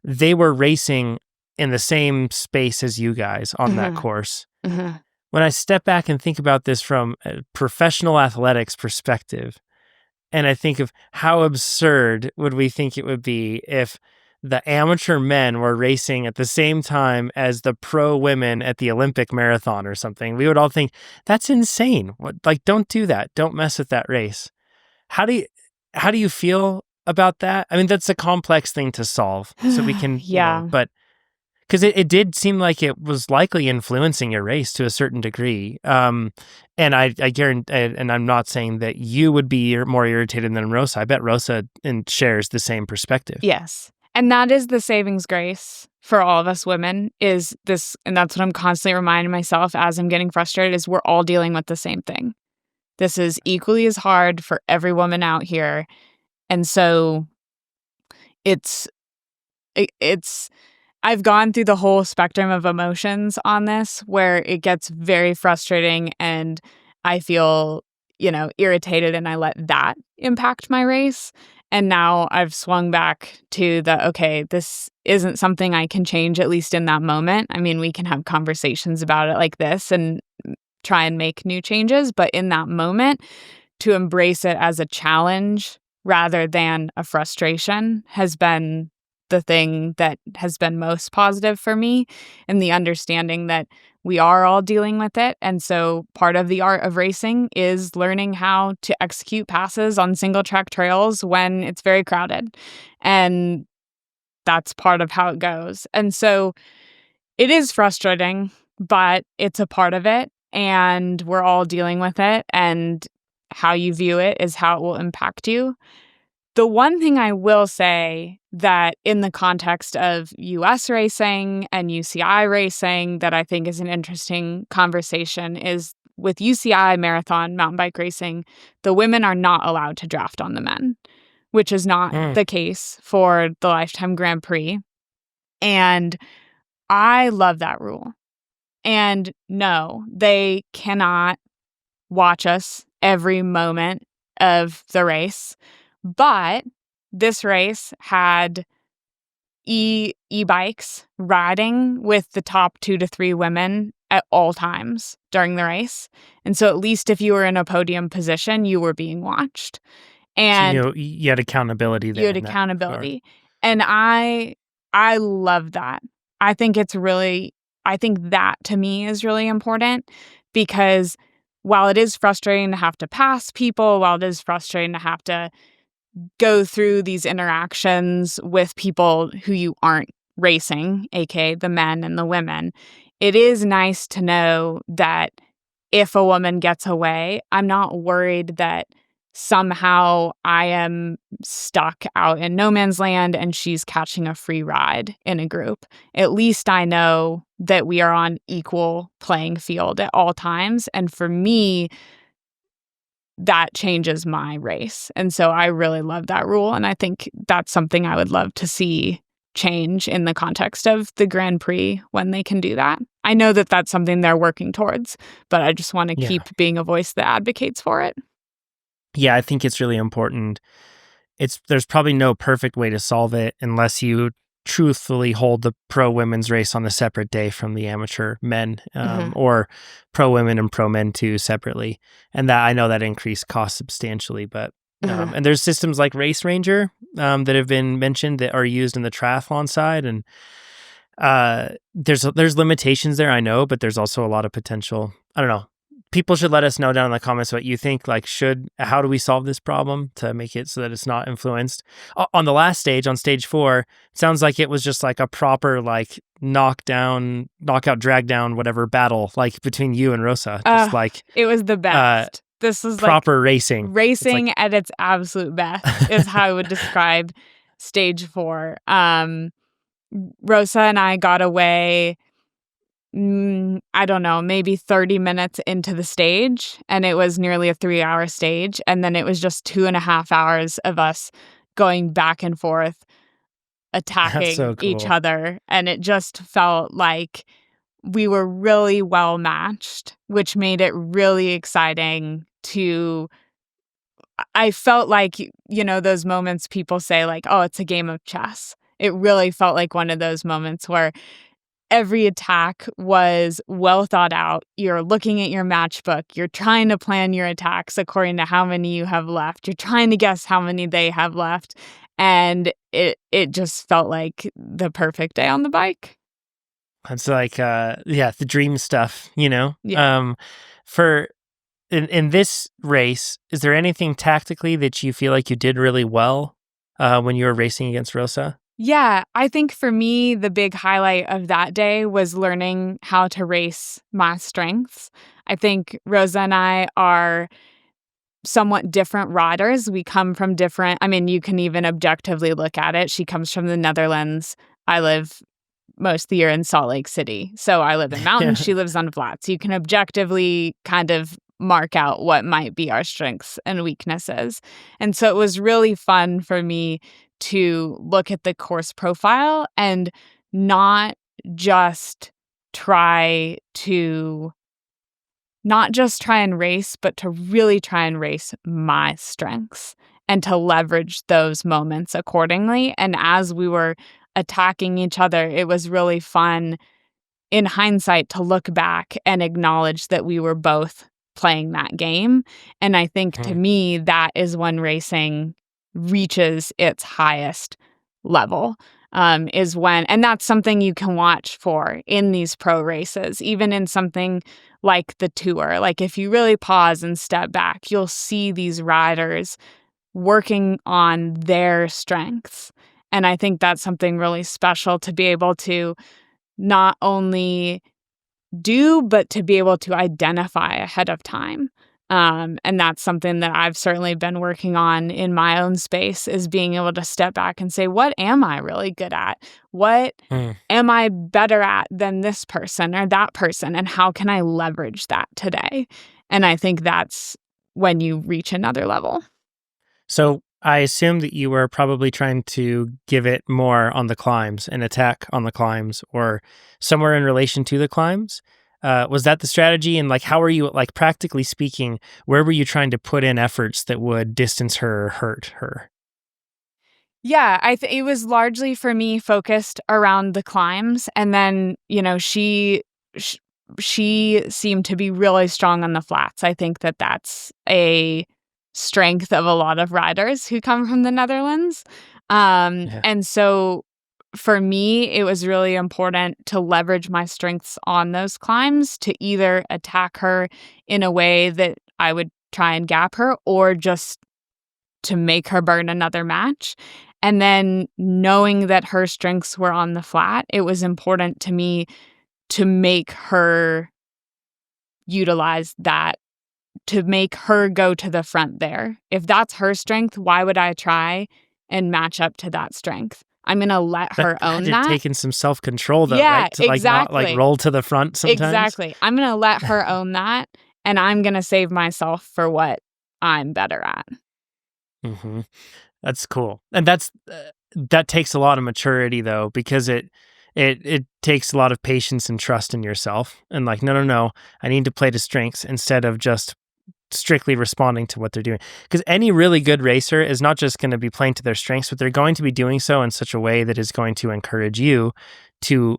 they were racing in the same space as you guys on that course. When I step back and think about this from a professional athletics perspective, and I think of how absurd would we think it would be if the amateur men were racing at the same time as the pro women at the Olympic marathon or something, we would all think that's insane. Like, don't do that. Don't mess with that race. How do you feel about that? I mean, that's a complex thing to solve. So we can, Yeah. but because it did seem like it was likely influencing your race to a certain degree. And I guarantee, and I'm not saying that you would be more irritated than Rosa. I bet Rosa shares the same perspective. Yes. And that is the savings grace for all of us women is this, and that's what I'm constantly reminding myself as I'm getting frustrated is we're all dealing with the same thing. This is equally as hard for every woman out here. And so it's I've gone through the whole spectrum of emotions on this where it gets very frustrating and I feel, irritated and I let that impact my race. And now I've swung back to okay, this isn't something I can change, at least in that moment. I mean, we can have conversations about it like this and try and make new changes. But in that moment, to embrace it as a challenge rather than a frustration has been the thing that has been most positive for me, and the understanding that we are all dealing with it. And so part of the art of racing is learning how to execute passes on single track trails when it's very crowded. And that's part of how it goes. And so it is frustrating, but it's a part of it and we're all dealing with it. And how you view it is how it will impact you. The one thing I will say that in the context of US racing and UCI racing that I think is an interesting conversation is with UCI marathon mountain bike racing, the women are not allowed to draft on the men, which is not the case for the Lifetime Grand Prix. And I love that rule. And no, they cannot watch us every moment of the race. But this race had e-bikes riding with the top 2 to 3 women at all times during the race. And so at least if you were in a podium position, you were being watched. And so, you had accountability there. You had accountability. And I love that. I think that to me is really important because while it is frustrating to have to pass people, while it is frustrating to have to go through these interactions with people who you aren't racing, aka the men and the women, it is nice to know that if a woman gets away, I'm not worried that somehow I am stuck out in no man's land and she's catching a free ride in a group. At least I know that we are on equal playing field at all times. And for me, that changes my race. And so I really love that rule. And I think that's something I would love to see change in the context of the Grand Prix when they can do that. I know that that's something they're working towards, but I just want to keep being a voice that advocates for it. Yeah, I think it's really important. There's probably no perfect way to solve it unless you truthfully hold the pro women's race on a separate day from the amateur men, Mhm. or pro women and pro men too separately. And that I know that increased cost substantially, but Mhm. and there's systems like Race Ranger that have been mentioned that are used in the triathlon side, and there's limitations there, I know, but there's also a lot of potential. I don't know. People should let us know down in the comments what you think. Like, how do we solve this problem to make it so that it's not influenced? On the last stage, on stage 4, it sounds like it was just like a proper like knockout, drag down, whatever battle, like between you and Rosa, just like It was the uh best. This was like proper racing. It's like racing at its absolute best is how I would describe stage 4. Rosa and I got away, I don't know, maybe 30 minutes into the stage, and it was nearly a 3-hour stage, and then it was just 2.5 hours of us going back and forth, that's attacking so each cool. other, and it just felt like we were really well matched, which made it really exciting to I felt like, those moments people say like, "Oh, it's a game of chess." It really felt like one of those moments where every attack was well thought out. You're looking at your matchbook. You're trying to plan your attacks according to how many you have left. You're trying to guess how many they have left. And it just felt like the perfect day on the bike. It's like yeah, the dream stuff, you know? Yeah. For in this race, is there anything tactically that you feel like you did really well when you were racing against Rosa? Yeah, I think for me, the big highlight of that day was learning how to race my strengths. I think Rosa and I are somewhat different riders. We come from different, I mean, you can even objectively look at it. She comes from the Netherlands. I live most of the year in Salt Lake City. So I live in mountains. Yeah. She lives on flats. You can objectively kind of mark out what might be our strengths and weaknesses. And so it was really fun for me to look at the course profile and not just try to not just try and race, but to really try and race my strengths and to leverage those moments accordingly. And as we were attacking each other, it was really fun in hindsight to look back and acknowledge that we were both playing that game. And I think to Mhm. me, that is when racing reaches its highest level. Is when, and that's something you can watch for in these pro races, even in something like the tour. Like if you really pause and step back, you'll see these riders working on their strengths. And I think that's something really special to be able to not only do, but to be able to identify ahead of time. And that's something that I've certainly been working on in my own space is being able to step back and say, what am I really good at? What Mm. am I better at than this person or that person? And how can I leverage that today? And I think that's when you reach another level. So I assume that you were probably trying to give it more on the climbs and attack on the climbs or somewhere in relation to the climbs. Was that the strategy? And like, how are you, like, practically speaking, where were you trying to put in efforts that would distance her or hurt her? Yeah, it was largely for me focused around the climbs, and then sh- she seemed to be really strong on the flats. I think that that's a strength of a lot of riders who come from the Netherlands, Yeah. and so for me, it was really important to leverage my strengths on those climbs to either attack her in a way that I would try and gap her, or just to make her burn another match. And then knowing that her strengths were on the flat, it was important to me to make her utilize that, to make her go to the front there. If that's her strength, why would I try and match up to that strength? I'm going to let That her had own to that. taken some self-control though, Yeah, right? To like not like exactly. roll to the front sometimes. Exactly. I'm going to let her own that, and I'm going to save myself for what I'm better at. Hmm. That's cool. And that takes a lot of maturity though, because it takes a lot of patience and trust in yourself. And like, no, I need to play to strengths instead of just strictly responding to what they're doing. Because any really good racer is not just going to be playing to their strengths, but they're going to be doing so in such a way that is going to encourage you to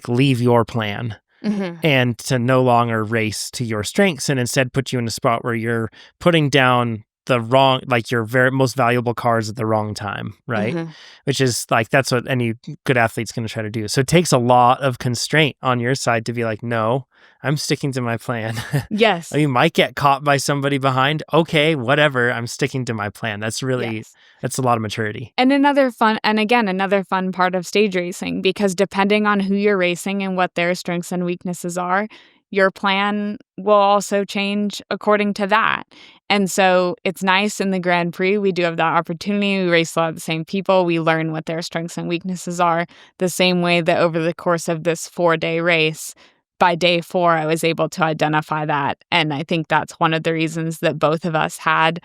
leave your plan and to no longer race to your strengths, and instead put you in a spot where you're putting down the wrong, your very most valuable cards at the wrong time, right? Which is that's what any good athlete's going to try to do. So it takes a lot of constraint on your side to be like, no, I'm sticking to my plan. Yes. You might get caught by somebody behind. Okay, whatever. I'm sticking to my plan. That's really, that's a lot of maturity. And another fun part of stage racing, because depending on who you're racing and what their strengths and weaknesses are, your plan will also change according to that. And so it's nice in the Grand Prix, we do have that opportunity. We race a lot of the same people. We learn what their strengths and weaknesses are, the same way that over the course of this 4-day race, by day 4, I was able to identify that. And I think that's one of the reasons that both of us had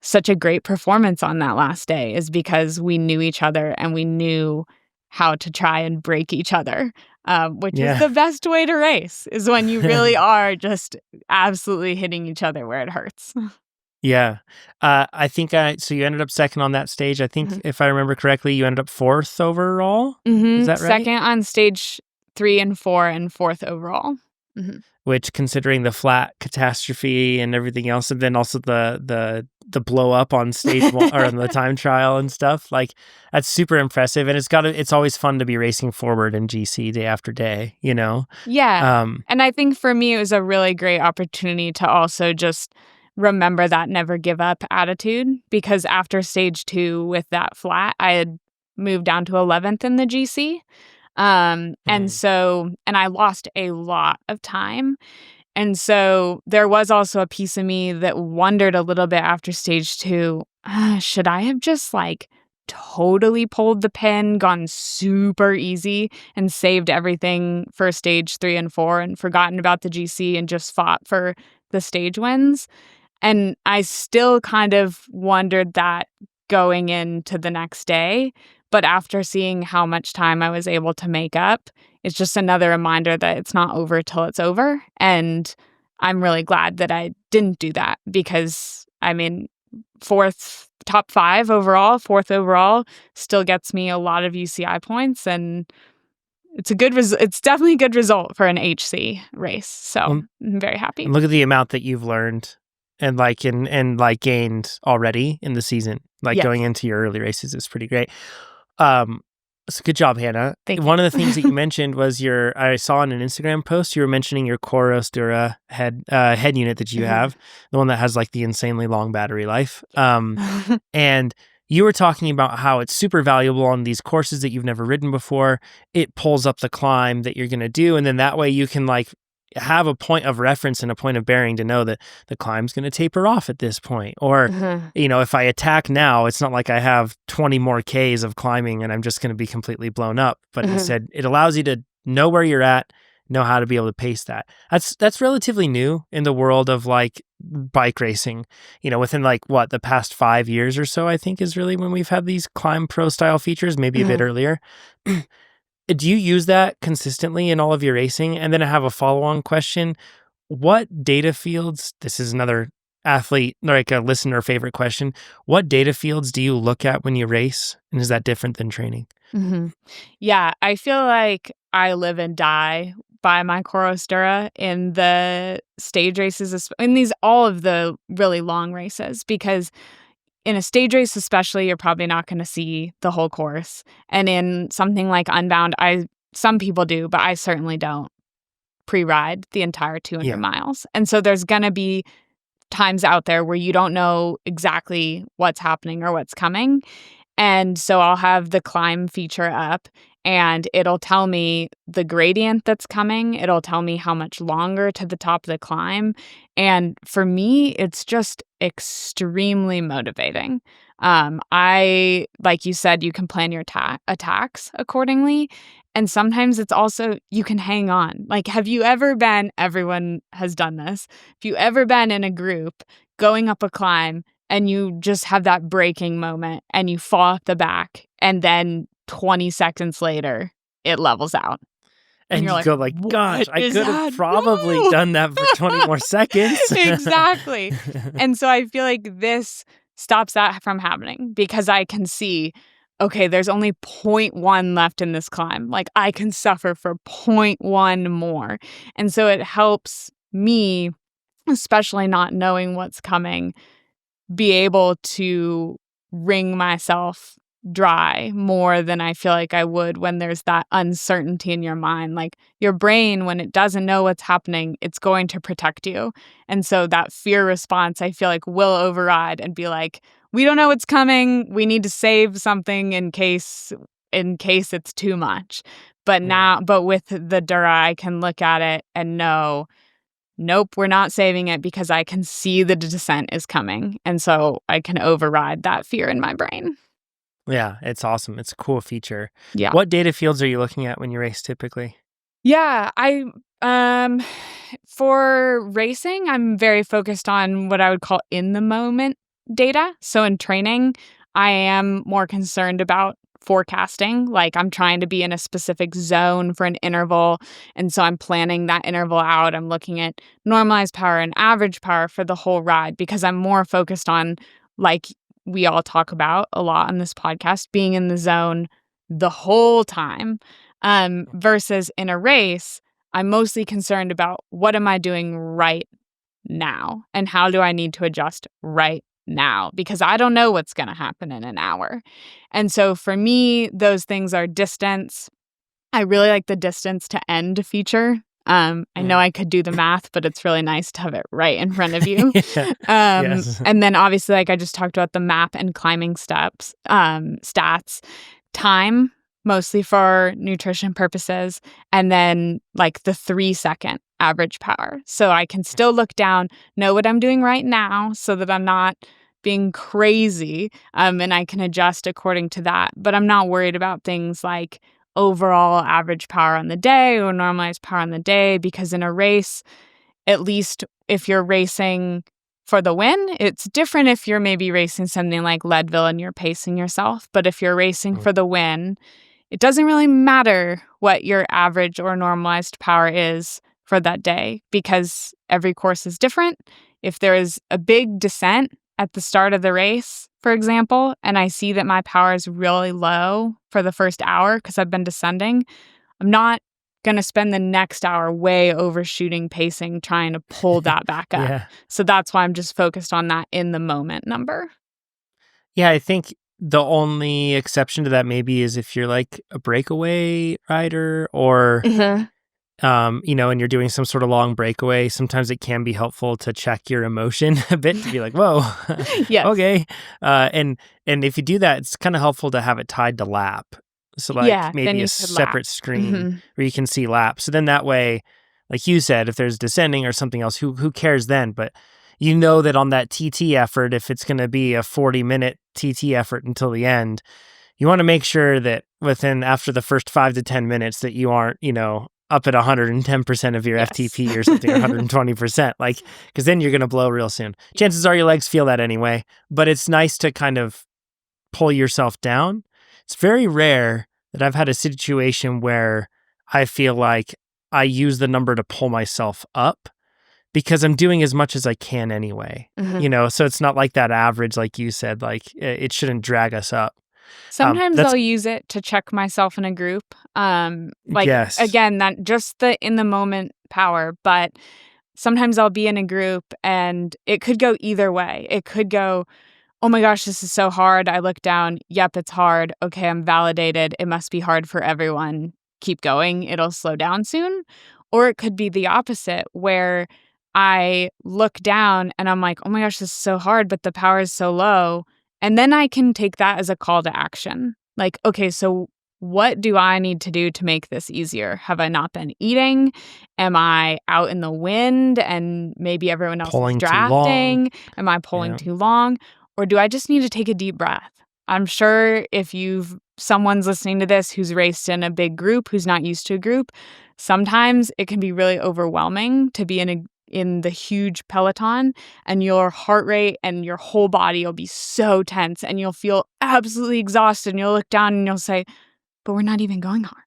such a great performance on that last day, is because we knew each other and we knew how to try and break each other, which is the best way to race, is when you really are just absolutely hitting each other where it hurts. Yeah. I think so you ended up second on that stage. I think if I remember correctly, you ended up 4th overall. Is that right? Second on stage 3 and 4 and 4th overall. Which, considering the flat catastrophe and everything else, and then also the blow up on stage 1 or on the time trial and stuff, that's super impressive. And it's always fun to be racing forward in GC day after day, you know? Yeah. And I think for me, it was a really great opportunity to also just remember that never give up attitude, because after stage 2 with that flat, I had moved down to 11th in the GC. And I lost a lot of time. And so there was also a piece of me that wondered a little bit after stage 2, should I have just totally pulled the pin, gone super easy and saved everything for stage 3 and 4 and forgotten about the GC and just fought for the stage wins? And I still kind of wondered that going into the next day. But after seeing how much time I was able to make up, it's just another reminder that it's not over till it's over. And I'm really glad that I didn't do that, because, top 5 overall, 4th overall still gets me a lot of UCI points. And it's it's definitely a good result for an HC race. So I'm very happy. And look at the amount that you've learned and gained already in the season. Going into your early races is pretty great. So good job, Hannah. Thank you. One of the things that you mentioned was I saw in an Instagram post, you were mentioning your Koros Dura head unit that you have, the one that has the insanely long battery life. And you were talking about how it's super valuable on these courses that you've never ridden before. It pulls up the climb that you're going to do. And then that way you can have a point of reference and a point of bearing to know that the climb's going to taper off at this point. Or, if I attack now, it's not like I have 20 more Ks of climbing and I'm just going to be completely blown up. But instead, it allows you to know where you're at, know how to be able to pace that. That's relatively new in the world of bike racing. Within the past 5 years or so, I think is really when we've had these Climb Pro style features, maybe a bit earlier. Do you use that consistently in all of your racing? And then I have a follow-on question. What data fields, this is another athlete, a listener favorite question, what data fields do you look at when you race? And is that different than training? Yeah, I feel like I live and die by my Koros Dura in the stage races, in all of the really long races, because in a stage race especially, you're probably not going to see the whole course. And in something like Unbound, some people do, but I certainly don't pre-ride the entire 200 miles. And so there's going to be times out there where you don't know exactly what's happening or what's coming. And so I'll have the climb feature up and it'll tell me the gradient that's coming. It'll tell me how much longer to the top of the climb. And for me, it's just extremely motivating. Like you said, you can plan your attacks accordingly. And sometimes it's also, you can hang on. Have you ever been, everyone has done this, if you ever been in a group going up a climb and you just have that braking moment and you fall off the back and then 20 seconds later, it levels out. And And you're you like, go like, gosh, "What I is could have that? probably No!" done that for 20 more seconds. Exactly. And so I feel like this stops that from happening because I can see, okay, there's only point 0.1 left in this climb. Like, I can suffer for point 0.1 more. And so it helps me, especially not knowing what's coming, be able to wring myself dry more than I feel like I would when there's that uncertainty in your mind. Like, your brain, when it doesn't know what's happening, it's going to protect you. And so that fear response, I feel like, will override and be like, we don't know what's coming. We need to save something in case it's too much. But Yeah. but with the Dura, I can look at it and know, nope, we're not saving it because I can see the descent is coming. And so I can override that fear in my brain. Yeah, it's awesome. It's a cool feature. Yeah. What data fields are you looking at when you race typically? Yeah, um for racing, I'm very focused on what I would call in the moment data. So in training, I am more concerned about forecasting. Like, I'm trying to be in a specific zone for an interval, and so I'm planning that interval out. I'm looking at normalized power and average power for the whole ride because I'm more focused on, like we all talk about a lot on this podcast, being in the zone the whole time. Versus in a race, I'm mostly concerned about what am I doing right now and how do I need to adjust right now because I don't know what's going to happen in an hour. And so for me, those things are distance. I really like the distance to end feature. I know Mm. I could do the math, but it's really nice to have it right in front of you. Yeah. Yes. And then obviously, like I just talked about, the map and climbing steps, stats, time, mostly for nutrition purposes, and then like the 3-second average power. So I can still look down, know what I'm doing right now so that I'm not being crazy, and I can adjust according to that. But I'm not worried about things like overall average power on the day or normalized power on the day because in a race, at least if you're racing for the win, it's different if you're maybe racing something like Leadville and you're pacing yourself. But if you're racing Mm. for the win, it doesn't really matter what your average or normalized power is for that day because every course is different. If there is a big descent at the start of the race, for example, and I see that my power is really low for the first hour because I've been descending, I'm not going to spend the next hour way overshooting pacing trying to pull that back up. Yeah. So that's why I'm just focused on that in the moment number. Yeah, I think the only exception to that maybe is if you're like a breakaway rider or Mhm. and you're doing some sort of long breakaway, sometimes it can be helpful to check your emotion a bit to be like, whoa, Yes. okay. And if you do that, it's kind of helpful to have it tied to lap. So like Yeah, then maybe a you could lap. separate screen Mhm. where you can see lap. So then that way, like you said, if there's descending or something else, who cares then? But you know that on that TT effort, if it's going to be a 40-minute TT effort until the end, you want to make sure that after the first 5 to 10 minutes that you aren't, up at 110% of your Yes. FTP or something, or 120%, like, because then you're going to blow real soon. Chances are your legs feel that anyway, but it's nice to kind of pull yourself down. It's very rare that I've had a situation where I feel like I use the number to pull myself up because I'm doing as much as I can anyway, Mhm. so it's not like that average, like you said, like it shouldn't drag us up. Sometimes That's I'll use it to check myself in a group. Like, yes. again, that just the in the moment power, but sometimes I'll be in a group and it could go either way. It could go, oh my gosh, this is so hard. I look down. Yep, it's hard. Okay, I'm validated. It must be hard for everyone. Keep going. It'll slow down soon. Or it could be the opposite, where I look down and I'm like, oh my gosh, this is so hard, but the power is so low. And then I can take that as a call to action. Like, okay, so what do I need to do to make this easier? Have I not been eating? Am I out in the wind and maybe everyone else is Pulling too long. drafting? Am I pulling Yeah. too long? Or do I just need to take a deep breath? I'm sure if someone's listening to this who's raced in a big group, who's not used to a group, sometimes it can be really overwhelming to be in the huge peloton, and your heart rate and your whole body will be so tense and you'll feel absolutely exhausted and you'll look down and you'll say, but we're not even going hard.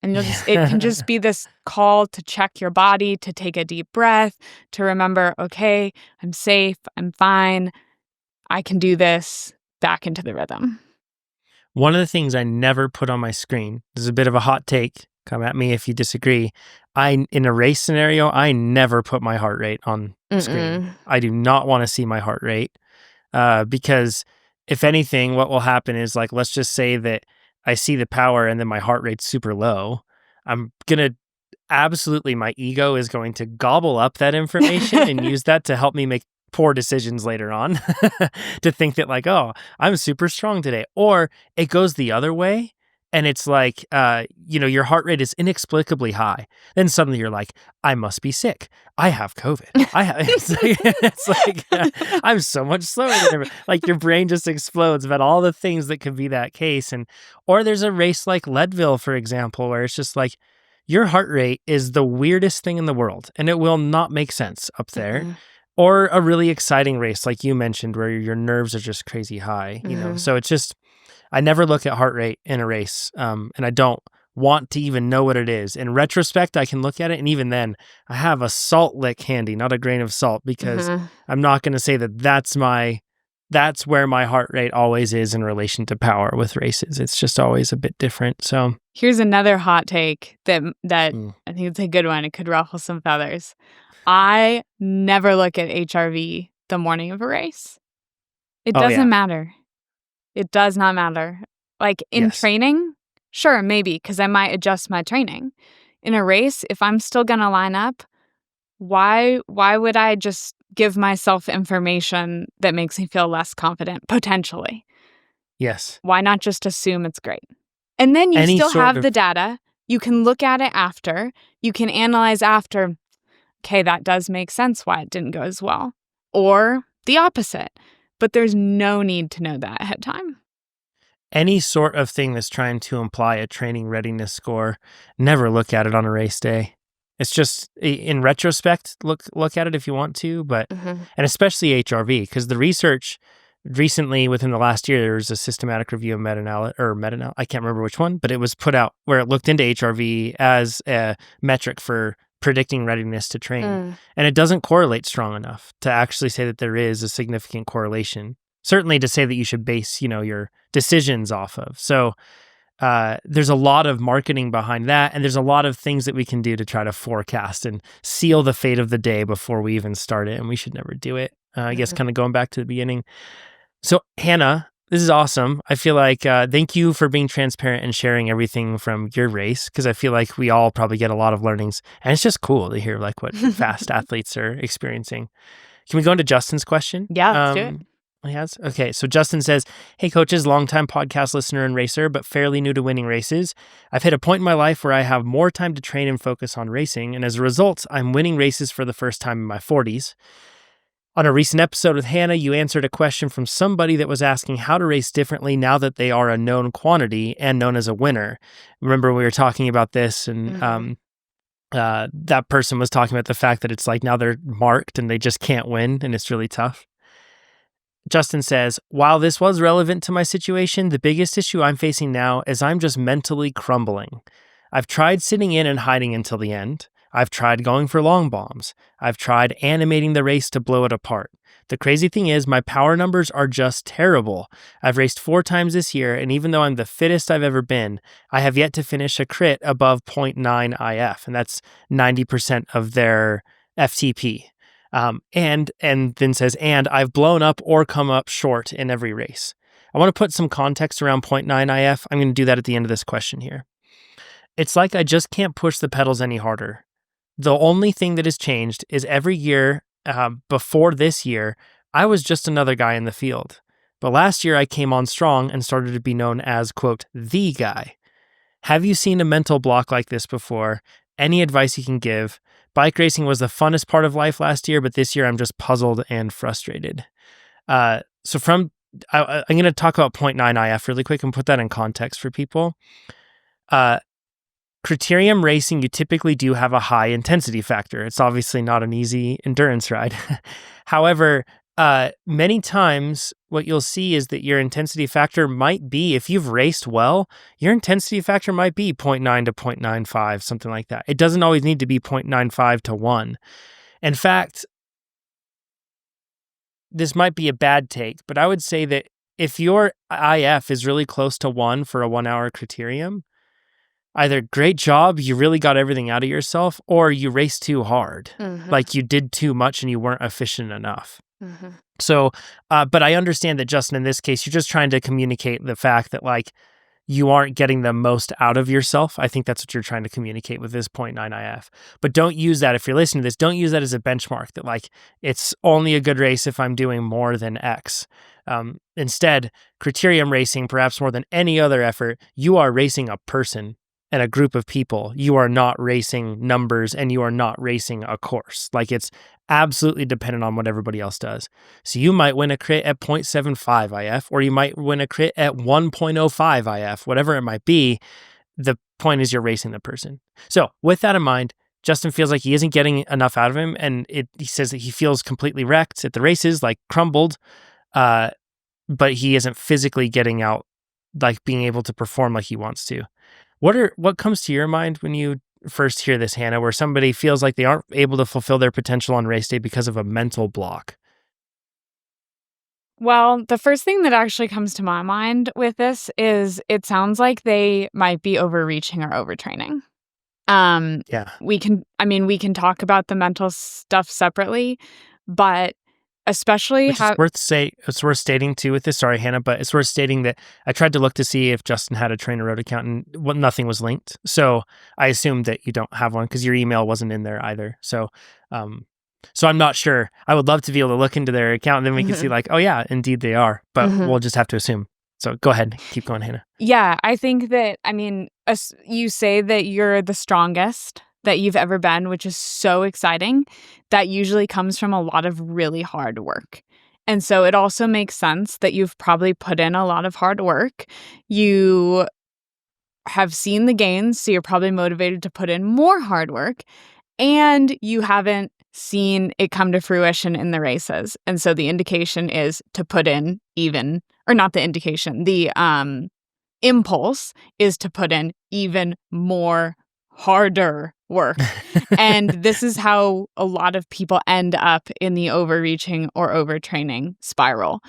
And it can just be this call to check your body, to take a deep breath, to remember, okay, I'm safe, I'm fine, I can do this, back into the rhythm. One of the things I never put on my screen, this is a bit of a hot take, come at me if you disagree. In a race scenario, I never put my heart rate on screen. I do not want to see my heart rate because if anything, what will happen is like, let's just say that I see the power and then my heart rate's super low. I'm going to absolutely, my ego is going to gobble up that information and use that to help me make poor decisions later on to think that like, oh, I'm super strong today. Or it goes the other way. And it's like, your heart rate is inexplicably high. Then suddenly you're like, I must be sick. I have COVID. I'm so much slower than everyone. Like your brain just explodes about all the things that could be that case. Or there's a race like Leadville, for example, where it's just like, your heart rate is the weirdest thing in the world and it will not make sense up there. Or a really exciting race like you mentioned where your nerves are just crazy high, So it's just, I never look at heart rate in a race, and I don't want to even know what it is. In retrospect, I can look at it, and even then, I have a salt lick handy, not a grain of salt, because I'm not going to say that that's where my heart rate always is in relation to power with races. It's just always a bit different. So here's another hot take that I think it's a good one. It could ruffle some feathers. I never look at HRV the morning of a race. It doesn't matter. It does not matter. Like in training, sure, maybe, because I might adjust my training. In a race, if I'm still going to line up, why would I just give myself information that makes me feel less confident, potentially? Yes. Why not just assume it's great? And then you still have the data. You can look at it after. You can analyze after, okay, that does make sense why it didn't go as well. Or the opposite. But there's no need to know that ahead of time. Any sort of thing that's trying to imply a training readiness score, never look at it on a race day. It's just, in retrospect, look at it if you want to, but, and especially HRV, because the research recently within the last year, there was a systematic review of meta-analysis, I can't remember which one, but it was put out where it looked into HRV as a metric for predicting readiness to train. And it doesn't correlate strong enough to actually say that there is a significant correlation. Certainly to say that you should base, your decisions off of. So there's a lot of marketing behind that, and there's a lot of things that we can do to try to forecast and seal the fate of the day before we even start it, and we should never do it. I guess kind of going back to the beginning. So Hannah, this is awesome. I feel like thank you for being transparent and sharing everything from your race, because I feel like we all probably get a lot of learnings, and it's just cool to hear like what fast athletes are experiencing. Can we go into Justin's question? Yeah, let's do it. Yes. Okay. So Justin says, hey coaches, longtime podcast listener and racer, but fairly new to winning races. I've hit a point in my life where I have more time to train and focus on racing. And as a result, I'm winning races for the first time in my 40s. On a recent episode with Hannah, you answered a question from somebody that was asking how to race differently now that they are a known quantity and known as a winner. Remember we were talking about this, and that person was talking about the fact that it's like now they're marked and they just can't win, and it's really tough. Justin says, while this was relevant to my situation, the biggest issue I'm facing now is I'm just mentally crumbling. I've tried sitting in and hiding until the end. I've tried going for long bombs. I've tried animating the race to blow it apart. The crazy thing is my power numbers are just terrible. I've raced 4 times this year, and even though I'm the fittest I've ever been, I have yet to finish a crit above 0.9 IF, and that's 90% of their FTP. And then says, and I've blown up or come up short in every race. I want to put some context around 0.9 IF. I'm going to do that at the end of this question here. It's like I just can't push the pedals any harder. The only thing that has changed is every year before this year, I was just another guy in the field. But last year I came on strong and started to be known as, quote, the guy. Have you seen a mental block like this before? Any advice you can give? Bike racing was the funnest part of life last year, but this year I'm just puzzled and frustrated. I'm going to talk about 0.9 IF really quick and put that in context for people. Criterium racing, you typically do have a high intensity factor. It's obviously not an easy endurance ride. However, many times what you'll see is that your intensity factor might be, if you've raced well, your intensity factor might be 0.9 to 0.95, something like that. It doesn't always need to be 0.95 to 1. In fact, this might be a bad take, but I would say that if your IF is really close to 1 for a 1 hour criterium, either great job, you really got everything out of yourself, or you raced too hard. Like you did too much and you weren't efficient enough. So, but I understand that, Justin, in this case, you're just trying to communicate the fact that like you aren't getting the most out of yourself. I think that's what you're trying to communicate with this 0.9 IF. But don't use that, if you're listening to this, don't use that as a benchmark that like it's only a good race if I'm doing more than X. Instead, criterium racing, perhaps more than any other effort, you are racing a person and a group of people. You are not racing numbers, and you are not racing a course. Like it's absolutely dependent on what everybody else does. So you might win a crit at 0.75 IF, or you might win a crit at 1.05 IF, whatever it might be. The point is you're racing the person. So with that in mind, Justin feels like he isn't getting enough out of him, and he says that he feels completely wrecked at the races, like crumbled, but he isn't physically getting out, like being able to perform like he wants to. What comes to your mind when you first hear this, Hannah, where somebody feels like they aren't able to fulfill their potential on race day because of a mental block? Well, the first thing that actually comes to my mind with this is it sounds like they might be overreaching or overtraining. Yeah. We can talk about the mental stuff separately, but especially Which is it's worth stating too with this. Sorry, Hannah, but it's worth stating that I tried to look to see if Justin had a TrainerRoad account, and nothing was linked. So I assumed that you don't have one because your email wasn't in there either. So, so I'm not sure. I would love to be able to look into their account, and then we can see like, oh yeah, indeed they are. But we'll just have to assume. So go ahead, keep going, Hannah. Yeah, I think that, you say that you're the strongest that you've ever been, which is so exciting. That usually comes from a lot of really hard work. And so it also makes sense that you've probably put in a lot of hard work. You have seen the gains, so you're probably motivated to put in more hard work. And you haven't seen it come to fruition in the races. And so the indication is to put in even, or not the indication, the impulse is to put in even more harder work. And this is how a lot of people end up in the overreaching or overtraining spiral.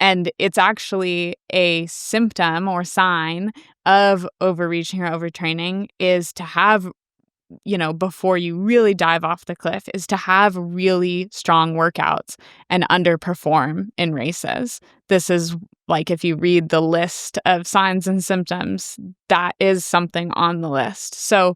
And it's actually a symptom or sign of overreaching or overtraining is to have, before you really dive off the cliff, is to have really strong workouts and underperform in races. This is like, if you read the list of signs and symptoms, that is something on the list. So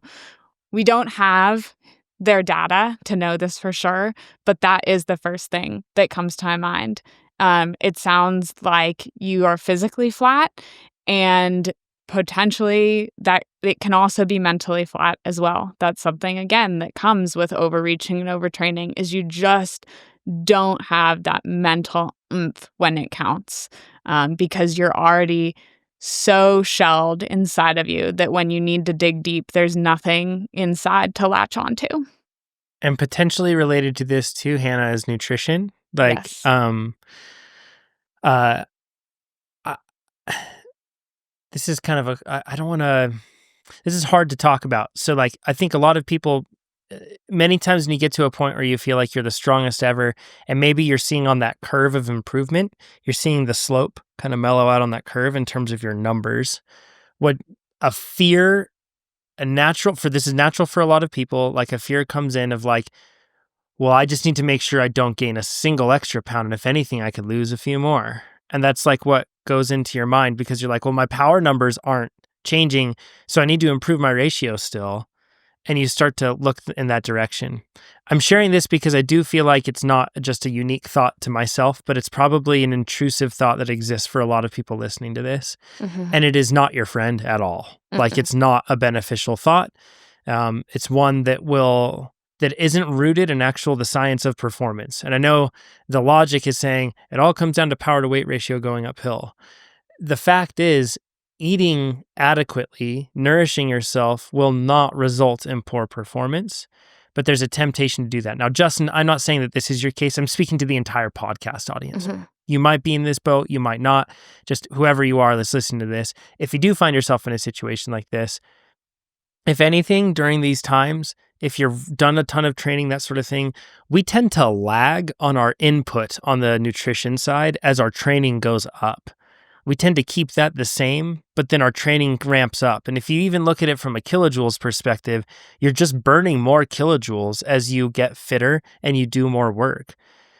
we don't have their data to know this for sure, but that is the first thing that comes to my mind. It sounds like you are physically flat, and potentially that it can also be mentally flat as well. That's something, again, that comes with overreaching and overtraining, is you just don't have that mental oomph when it counts, because you're already so shelled inside of you that when you need to dig deep, there's nothing inside to latch onto. And potentially related to this too, Hannah, is nutrition. Like, Yes. I, this is kind of I don't want to, this is hard to talk about. So like, I think a lot of people, many times when you get to a point where you feel like you're the strongest ever, and maybe you're seeing on that curve of improvement, you're seeing the slope kind of mellow out on that curve in terms of your numbers. What a fear, this is natural for a lot of people, like a fear comes in of like, well, I just need to make sure I don't gain a single extra pound. And if anything, I could lose a few more. And that's like what goes into your mind, because you're like, well, my power numbers aren't changing, so I need to improve my ratio still. And you start to look in that direction. I'm sharing this because I do feel like it's not just a unique thought to myself, but it's probably an intrusive thought that exists for a lot of people listening to this. And it is not your friend at all. Like, it's not a beneficial thought. It's one that isn't rooted in the science of performance. And I know the logic is saying it all comes down to power to weight ratio going uphill. The fact is, eating adequately, nourishing yourself will not result in poor performance, but there's a temptation to do that. Now, Justin, I'm not saying that this is your case. I'm speaking to the entire podcast audience. Mm-hmm. You might be in this boat, you might not. Just whoever you are that's listening to this, if you do find yourself in a situation like this, if anything, during these times, if you've done a ton of training, that sort of thing, we tend to lag on our input on the nutrition side as our training goes up. We tend to keep that the same, but then our training ramps up. And if you even look at it from a kilojoules perspective, you're just burning more kilojoules as you get fitter and you do more work.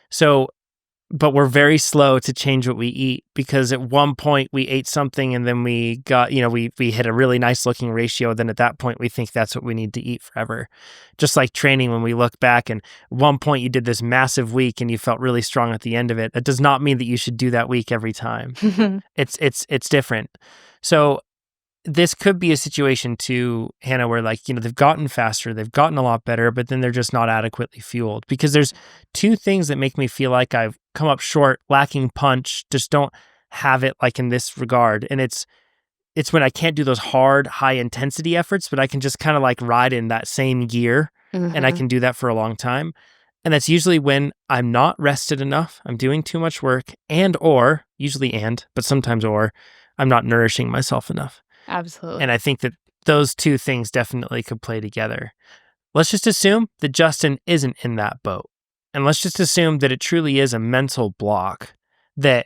So, but we're very slow to change what we eat, because at one point we ate something and then we got, we hit a really nice looking ratio. Then at that point we think that's what we need to eat forever. Just like training, when we look back and at one point you did this massive week and you felt really strong at the end of it, that does not mean that you should do that week every time. It's different. So this could be a situation too, Hannah, where they've gotten faster, they've gotten a lot better, but then they're just not adequately fueled. Because there's two things that make me feel like I've come up short, lacking punch, just don't have it like in this regard. And it's when I can't do those hard, high intensity efforts, but I can just kind of like ride in that same gear, and I can do that for a long time. And that's usually when I'm not rested enough, I'm doing too much work, but sometimes I'm not nourishing myself enough. Absolutely. And I think that those two things definitely could play together. Let's just assume that Justin isn't in that boat. And let's just assume that it truly is a mental block, that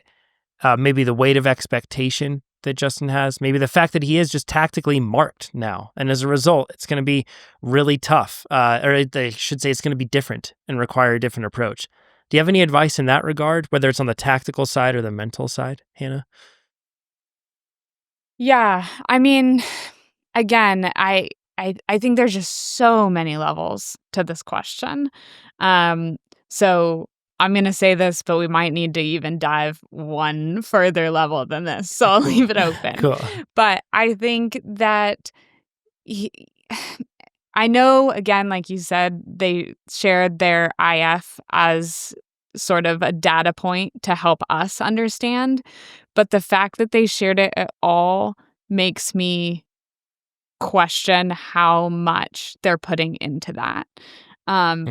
maybe the weight of expectation that Justin has, maybe the fact that he is just tactically marked now. And as a result, it's going to be really tough, or I should say it's going to be different and require a different approach. Do you have any advice in that regard, whether it's on the tactical side or the mental side, Hannah? Yeah. I mean, again, I think there's just so many levels to this question. So I'm going to say this, but we might need to even dive one further level than this. So I'll leave it open. Cool. But I think that I know, again, like you said, they shared their IF as sort of a data point to help us understand. But the fact that they shared it at all makes me question how much they're putting into that.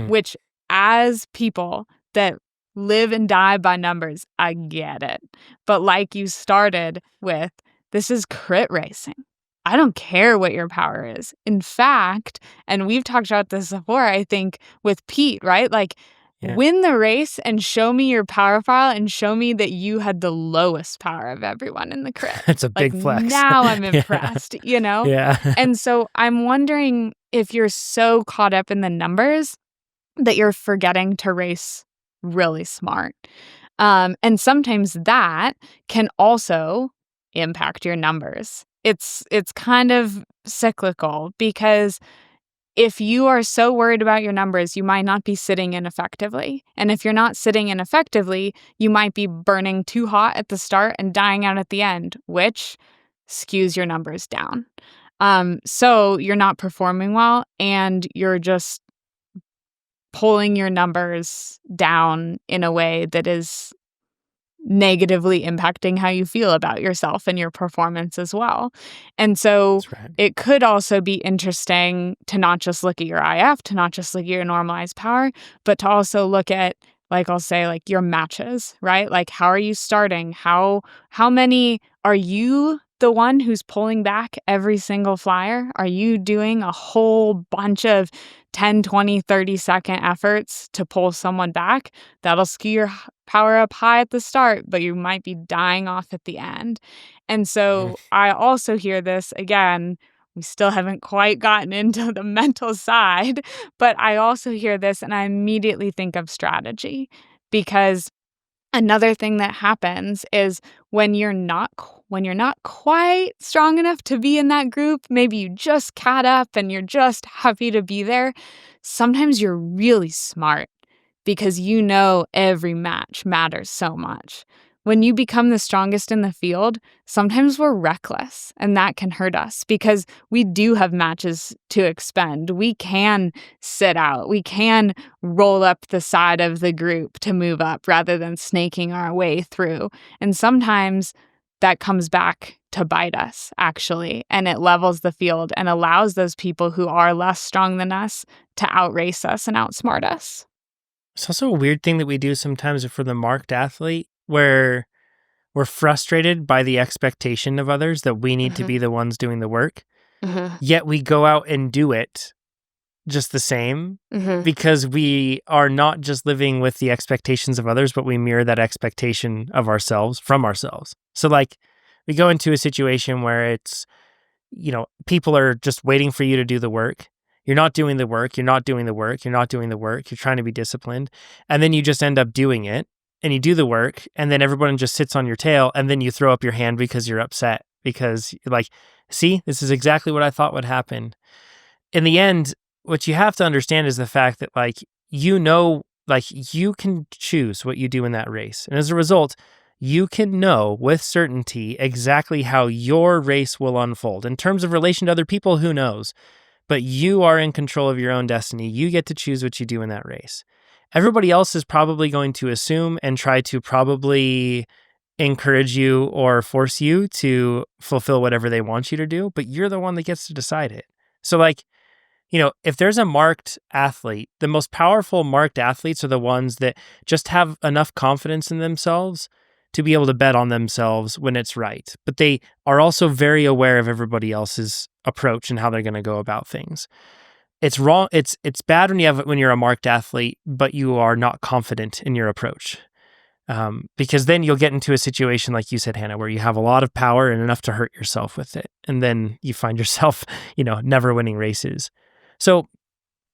Which, as people that live and die by numbers, I get it. But like you started with, this is crit racing. I don't care what your power is. In fact, and we've talked about this before, I think, with Pete, right? Like, win the race and show me your power file and show me that you had the lowest power of everyone in the crit. It's a big flex. Now I'm impressed, Yeah. And so I'm wondering if you're so caught up in the numbers that you're forgetting to race really smart. And sometimes that can also impact your numbers. It's kind of cyclical, because if you are so worried about your numbers, you might not be sitting in effectively. And if you're not sitting in effectively, you might be burning too hot at the start and dying out at the end, which skews your numbers down. So you're not performing well, and you're just pulling your numbers down in a way that is negatively impacting how you feel about yourself and your performance as well. And so it could also be interesting to not just look at your IF, to not just look at your normalized power, but to also look at, like, I'll say, like, your matches, right? Like, how are you starting? How many are you the one who's pulling back every single flyer? Are you doing a whole bunch of 10, 20, 30-second efforts to pull someone back? That'll skew your power up high at the start, but you might be dying off at the end. And so I also hear this, again, we still haven't quite gotten into the mental side, but I also hear this and I immediately think of strategy, because another thing that happens is when you're not quite strong enough to be in that group, maybe you just caught up and you're just happy to be there, sometimes you're really smart because every match matters so much. When you become the strongest in the field, sometimes we're reckless, and that can hurt us because we do have matches to expend. We can sit out. We can roll up the side of the group to move up rather than snaking our way through. And sometimes that comes back to bite us, actually. And it levels the field and allows those people who are less strong than us to outrace us and outsmart us. It's also a weird thing that we do sometimes for the marked athlete where we're frustrated by the expectation of others that we need to be the ones doing the work, yet we go out and do it just the same because we are not just living with the expectations of others, but we mirror that expectation of ourselves from ourselves. So like we go into a situation where it's, people are just waiting for you to do the work. You're not doing the work. You're not doing the work. You're not doing the work. You're trying to be disciplined. And then you just end up doing it and you do the work. And then everyone just sits on your tail. And then you throw up your hand because you're upset because you're like, see, this is exactly what I thought would happen. In the end, what you have to understand is the fact that you can choose what you do in that race. And as a result, you can know with certainty exactly how your race will unfold. In terms of relation to other people, who knows? But you are in control of your own destiny. You get to choose what you do in that race. Everybody else is probably going to assume and try to probably encourage you or force you to fulfill whatever they want you to do, but you're the one that gets to decide it. So if there's a marked athlete, the most powerful marked athletes are the ones that just have enough confidence in themselves to be able to bet on themselves when it's right. But they are also very aware of everybody else's approach and how they're going to go about things. It's wrong. It's bad when you're a marked athlete, but you are not confident in your approach. Because then you'll get into a situation like you said, Hannah, where you have a lot of power and enough to hurt yourself with it. And then you find yourself, never winning races. So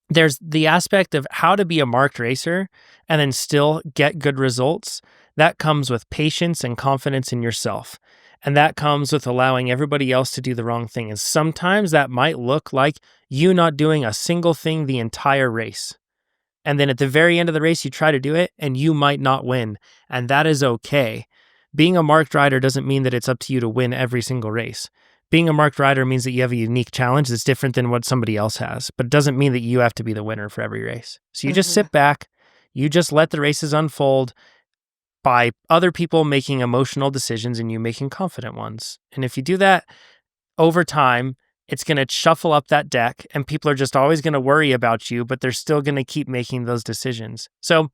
there's the aspect of how to be a marked racer and then still get good results. That comes with patience and confidence in yourself. And that comes with allowing everybody else to do the wrong thing. And sometimes that might look like you not doing a single thing the entire race. And then at the very end of the race, you try to do it and you might not win. And that is okay. Being a marked rider doesn't mean that it's up to you to win every single race. Being a marked rider means that you have a unique challenge that's different than what somebody else has, but it doesn't mean that you have to be the winner for every race. So you just sit back, you just let the races unfold by other people making emotional decisions and you making confident ones. And if you do that over time, it's going to shuffle up that deck and people are just always going to worry about you, but they're still going to keep making those decisions. So,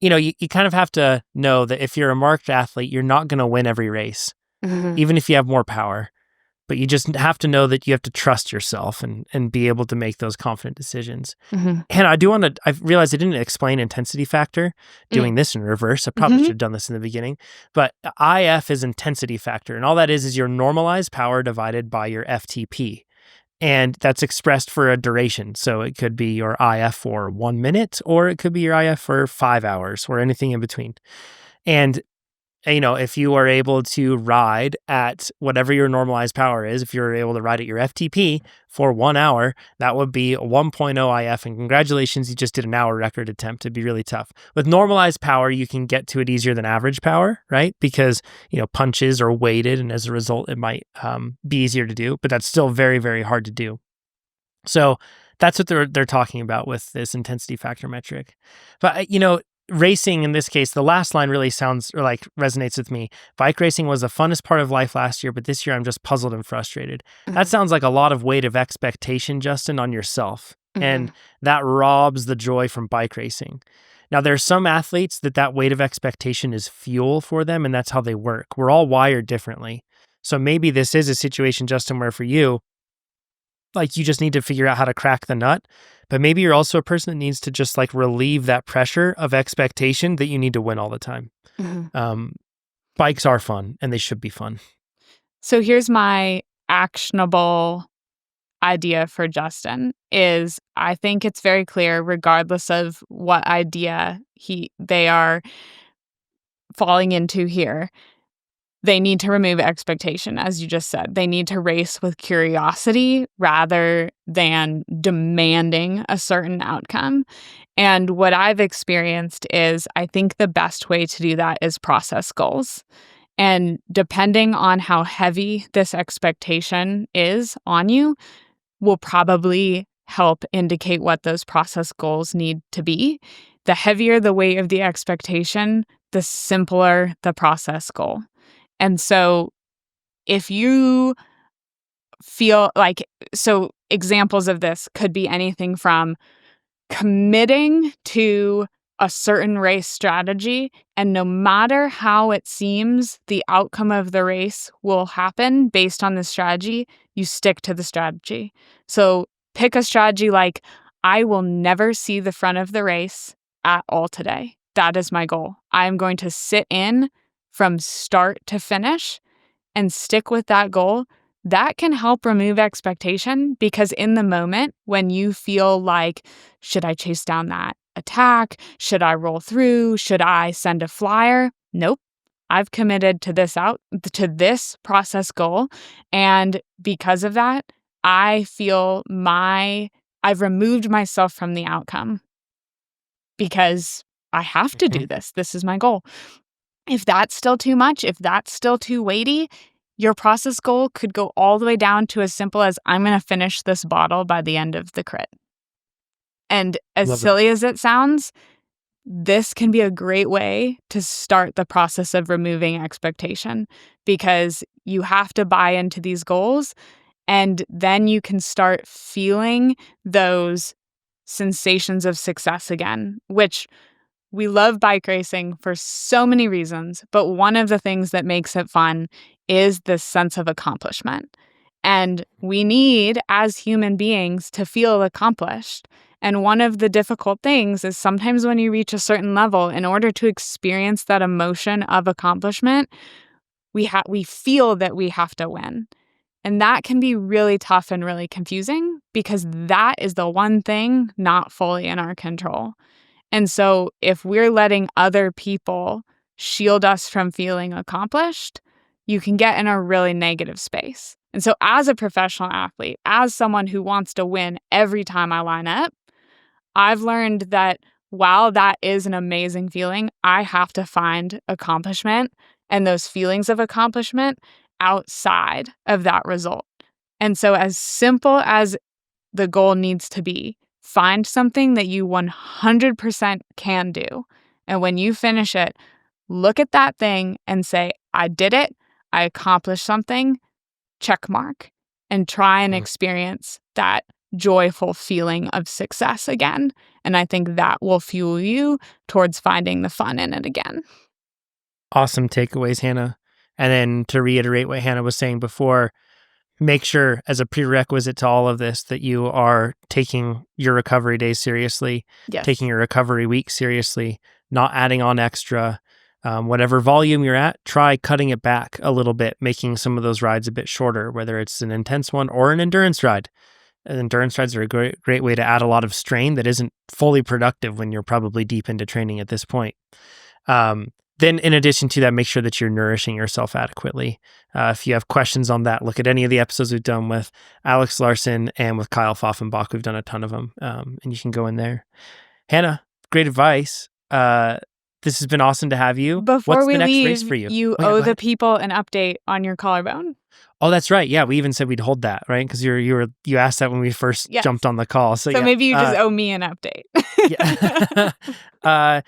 you kind of have to know that if you're a marked athlete, you're not going to win every race, even if you have more power. But you just have to know that you have to trust yourself and be able to make those confident decisions. And I realized I didn't explain intensity factor doing this in reverse. I probably should have done this in the beginning. But IF is intensity factor. And all that is your normalized power divided by your FTP. And that's expressed for a duration. So it could be your IF for 1 minute, or it could be your IF for 5 hours, or anything in between. And if you are able to ride at whatever your normalized power is, if you're able to ride at your FTP for 1 hour, that would be a 1.0 IF. And congratulations, you just did an hour record attempt. It'd be really tough. With normalized power, you can get to it easier than average power, right? Because, punches are weighted and as a result, it might be easier to do, but that's still very, very hard to do. So that's what they're talking about with this intensity factor metric. But, racing in this case, the last line really sounds or resonates with me. Bike racing was the funnest part of life last year, but this year I'm just puzzled and frustrated. That sounds like a lot of weight of expectation, Justin, on yourself. And that robs the joy from bike racing. Now, there's some athletes that weight of expectation is fuel for them, and that's how they work. We're all wired differently. So maybe this is a situation, Justin, where for you, you just need to figure out how to crack the nut. But maybe you're also a person that needs to just relieve that pressure of expectation that you need to win all the time. Bikes are fun and they should be fun. So here's my actionable idea for Justin is I think it's very clear, regardless of what idea they are falling into here, they need to remove expectation, as you just said. They need to race with curiosity rather than demanding a certain outcome. And what I've experienced is I think the best way to do that is process goals. And depending on how heavy this expectation is on you, will probably help indicate what those process goals need to be. The heavier the weight of the expectation, the simpler the process goal. And so if you feel like, so examples of this could be anything from committing to a certain race strategy, and no matter how it seems the outcome of the race will happen based on the strategy, you stick to the strategy. So pick a strategy like, I will never see the front of the race at all today. That is my goal. I'm going to sit in from start to finish and stick with that goal. That can help remove expectation, because in the moment when you feel like, should I chase down that attack? Should I roll through? Should I send a flyer? Nope. I've committed to this process goal. And because of that, I feel I've removed myself from the outcome because I have to do this. This is my goal. If that's still too much, if that's still too weighty, your process goal could go all the way down to as simple as, I'm going to finish this bottle by the end of the crit. And as Love silly as it sounds, this can be a great way to start the process of removing expectation, because you have to buy into these goals, and then you can start feeling those sensations of success again, which we love bike racing for so many reasons, but one of the things that makes it fun is this sense of accomplishment. And we need, as human beings, to feel accomplished. And one of the difficult things is sometimes when you reach a certain level, in order to experience that emotion of accomplishment, we feel that we have to win. And that can be really tough and really confusing, because that is the one thing not fully in our control. And so if we're letting other people shield us from feeling accomplished, you can get in a really negative space. And so as a professional athlete, as someone who wants to win every time I line up, I've learned that while that is an amazing feeling, I have to find accomplishment and those feelings of accomplishment outside of that result. And so as simple as the goal needs to be, find something that you 100% can do. And when you finish it, look at that thing and say, I did it. I accomplished something. Check mark. And try and experience that joyful feeling of success again. And I think that will fuel you towards finding the fun in it again. Awesome takeaways, Hannah. And then to reiterate what Hannah was saying before, make sure as a prerequisite to all of this that you are taking your recovery days seriously, Yes. taking your recovery week seriously, not adding on extra. Whatever volume you're at, try cutting it back a little bit, making some of those rides a bit shorter, whether it's an intense one or an endurance ride. And endurance rides are a great way to add a lot of strain that isn't fully productive when you're probably deep into training at this point. Then in addition to that, make sure that you're nourishing yourself adequately. If you have questions on that, look at any of the episodes we've done with Alex Larson and with Kyle Pfaffenbach. We've done a ton of them, and you can go in there. Hannah, great advice. This has been awesome to have you. Before What's we the next leave, race for you? you Oh, yeah, owe go the ahead. people an update on your collarbone. Oh, that's right. Yeah, we even said we'd hold that, right? Because you asked that when we first Yes. jumped on the call. So yeah, maybe you just owe me an update. yeah.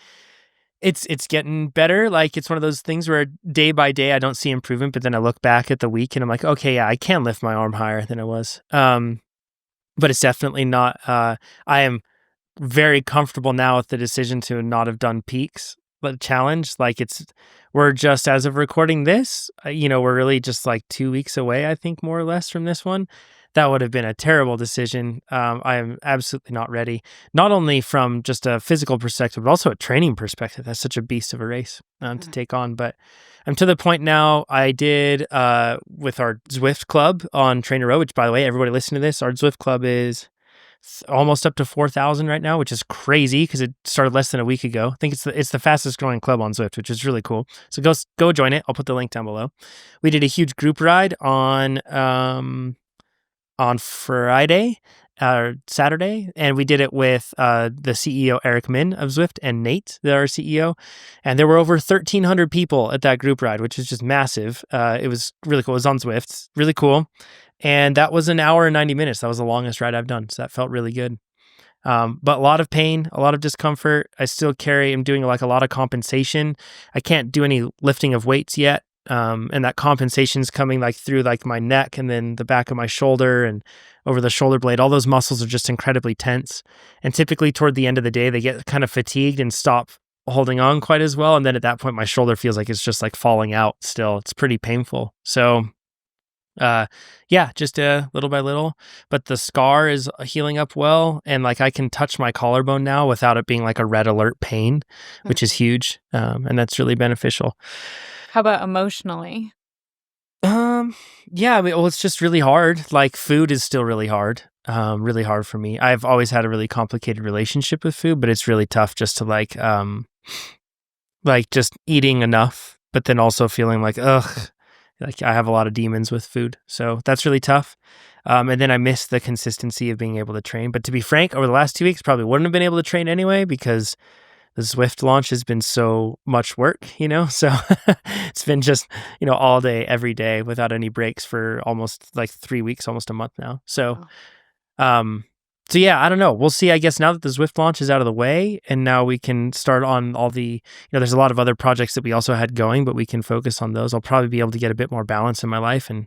It's getting better. Like, it's one of those things where day by day I don't see improvement, but then I look back at the week and I'm like, okay, yeah, I can lift my arm higher than I was. But it's definitely not. I am very comfortable now with the decision to not have done peaks, but challenge. Like, we're just, as of recording this, we're really just like 2 weeks away, I think, more or less, from this one. That would have been a terrible decision. I am absolutely not ready, not only from just a physical perspective, but also a training perspective. That's such a beast of a race to take on. But I'm to the point now. I did with our Zwift club on TrainerRoad, which, by the way, everybody listening to this, our Zwift club is almost up to 4,000 right now, which is crazy because it started less than a week ago. I think it's the fastest growing club on Zwift, which is really cool. So go join it. I'll put the link down below. We did a huge group ride on Friday or Saturday, and we did it with the CEO Eric Min of Zwift and Nate, our CEO, and there were over 1,300 people at that group ride, which is just massive. It was really cool. It was on Zwift, really cool. And that was an hour and 90 minutes. That was the longest ride I've done. So that felt really good. But a lot of pain, a lot of discomfort. I'm doing like a lot of compensation. I can't do any lifting of weights yet. And that compensation's coming like through like my neck and then the back of my shoulder and over the shoulder blade. All those muscles are just incredibly tense. And typically toward the end of the day, they get kind of fatigued and stop holding on quite as well. And then at that point, my shoulder feels like it's just like falling out still. It's pretty painful. So yeah, just little by little, but the scar is healing up well. And like I can touch my collarbone now without it being like a red alert pain, which is huge. And that's really beneficial. How about emotionally? Yeah, I mean, well, it's just really hard. Like food is still really hard for me. I've always had a really complicated relationship with food, but it's really tough just to like just eating enough, but then also feeling like, ugh, like I have a lot of demons with food. So that's really tough. And then I miss the consistency of being able to train. But to be frank, over the last 2 weeks, probably wouldn't have been able to train anyway because the Zwift launch has been so much work, so it's been just, all day, every day without any breaks for almost like 3 weeks, almost a month now. So, so yeah, I don't know. We'll see, I guess, now that the Zwift launch is out of the way and now we can start on all the, there's a lot of other projects that we also had going, but we can focus on those. I'll probably be able to get a bit more balance in my life. And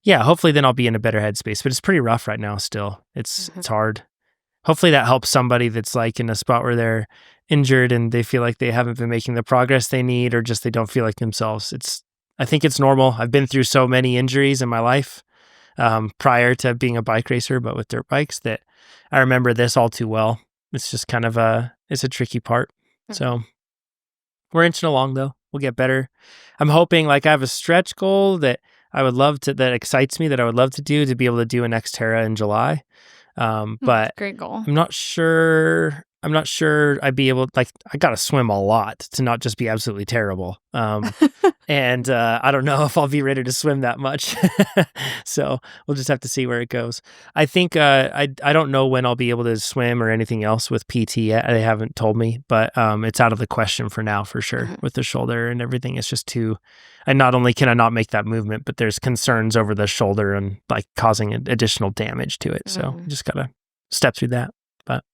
yeah, hopefully then I'll be in a better headspace, but it's pretty rough right now still. It's hard. Hopefully that helps somebody that's like in a spot where they're injured and they feel like they haven't been making the progress they need, or just they don't feel like themselves. I think it's normal. I've been through so many injuries in my life prior to being a bike racer, but with dirt bikes, that I remember this all too well. It's just kind of it's a tricky part. So we're inching along though. We'll get better. I'm hoping, like, I have a stretch goal that that excites me, that I would love to do, to be able to do an Xterra in July. But great goal. I'm not sure I'd be able, like, I got to swim a lot to not just be absolutely terrible. And I don't know if I'll be ready to swim that much. So we'll just have to see where it goes. I think I don't know when I'll be able to swim or anything else with PT yet. They haven't told me, but it's out of the question for now, for sure. With the shoulder and everything, it's just and not only can I not make that movement, but there's concerns over the shoulder and like causing additional damage to it. So you just gotta step through that, but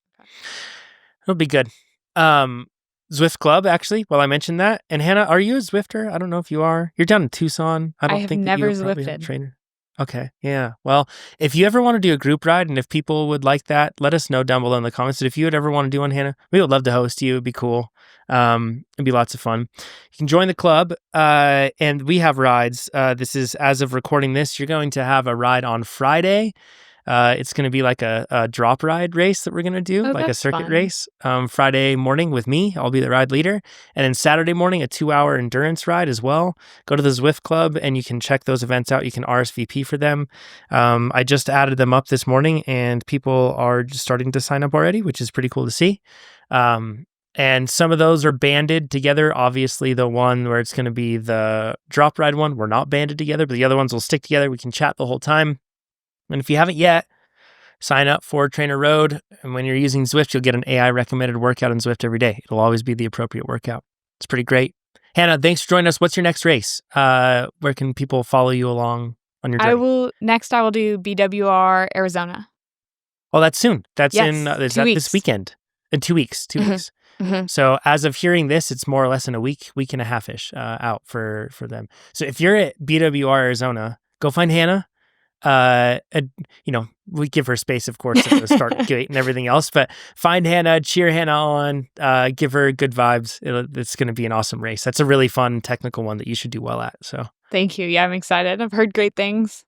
it'll be good. Zwift Club, actually, while I mentioned that. And Hannah, are you a Zwifter? I don't know if you are. You're down in Tucson. I have think never that you probably have a Zwifted. trainer. Okay, yeah. Well, if you ever want to do a group ride and if people would like that, let us know down below in the comments. And if you would ever want to do one, Hannah, we would love to host you. It'd be cool. It'd be lots of fun. You can join the club, and we have rides. This is, as of recording this, you're going to have a ride on Friday. It's going to be like a drop ride race that we're going to do, like a circuit race. Friday morning with me, I'll be the ride leader. And then Saturday morning, a 2-hour endurance ride as well. Go to the Zwift Club and you can check those events out. You can RSVP for them. I just added them up this morning and people are just starting to sign up already, which is pretty cool to see. And some of those are banded together. Obviously, the one where it's going to be the drop ride one, we're not banded together, but the other ones will stick together. We can chat the whole time. And if you haven't yet, sign up for TrainerRoad. And when you're using Zwift, you'll get an AI recommended workout in Zwift every day. It'll always be the appropriate workout. It's pretty great. Hannah, thanks for joining us. What's your next race? Where can people follow you along on your journey? I will do BWR Arizona. Oh, that's soon. That's in Yes, is 2 that weeks. this weekend? In 2 weeks. 2 weeks. So as of hearing this, it's more or less in a week and a half-ish out for them. So if you're at BWR Arizona, go find Hannah. And, we give her space, of course, at the start gate and everything else, but find Hannah, cheer Hannah on, give her good vibes. It's going to be an awesome race. That's a really fun technical one that you should do well at. So thank you. Yeah, I'm excited. I've heard great things.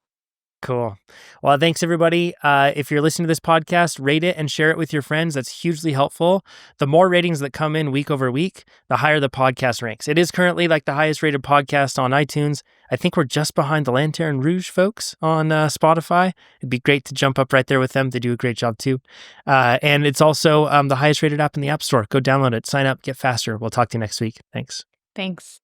Cool. Well, thanks everybody. If you're listening to this podcast, rate it and share it with your friends. That's hugely helpful. The more ratings that come in week over week, the higher the podcast ranks. It is currently like the highest rated podcast on iTunes. I think we're just behind the Lanterne Rouge folks on Spotify. It'd be great to jump up right there with them. They do a great job too. And it's also the highest rated app in the App Store. Go download it, sign up, get faster. We'll talk to you next week. Thanks. Thanks.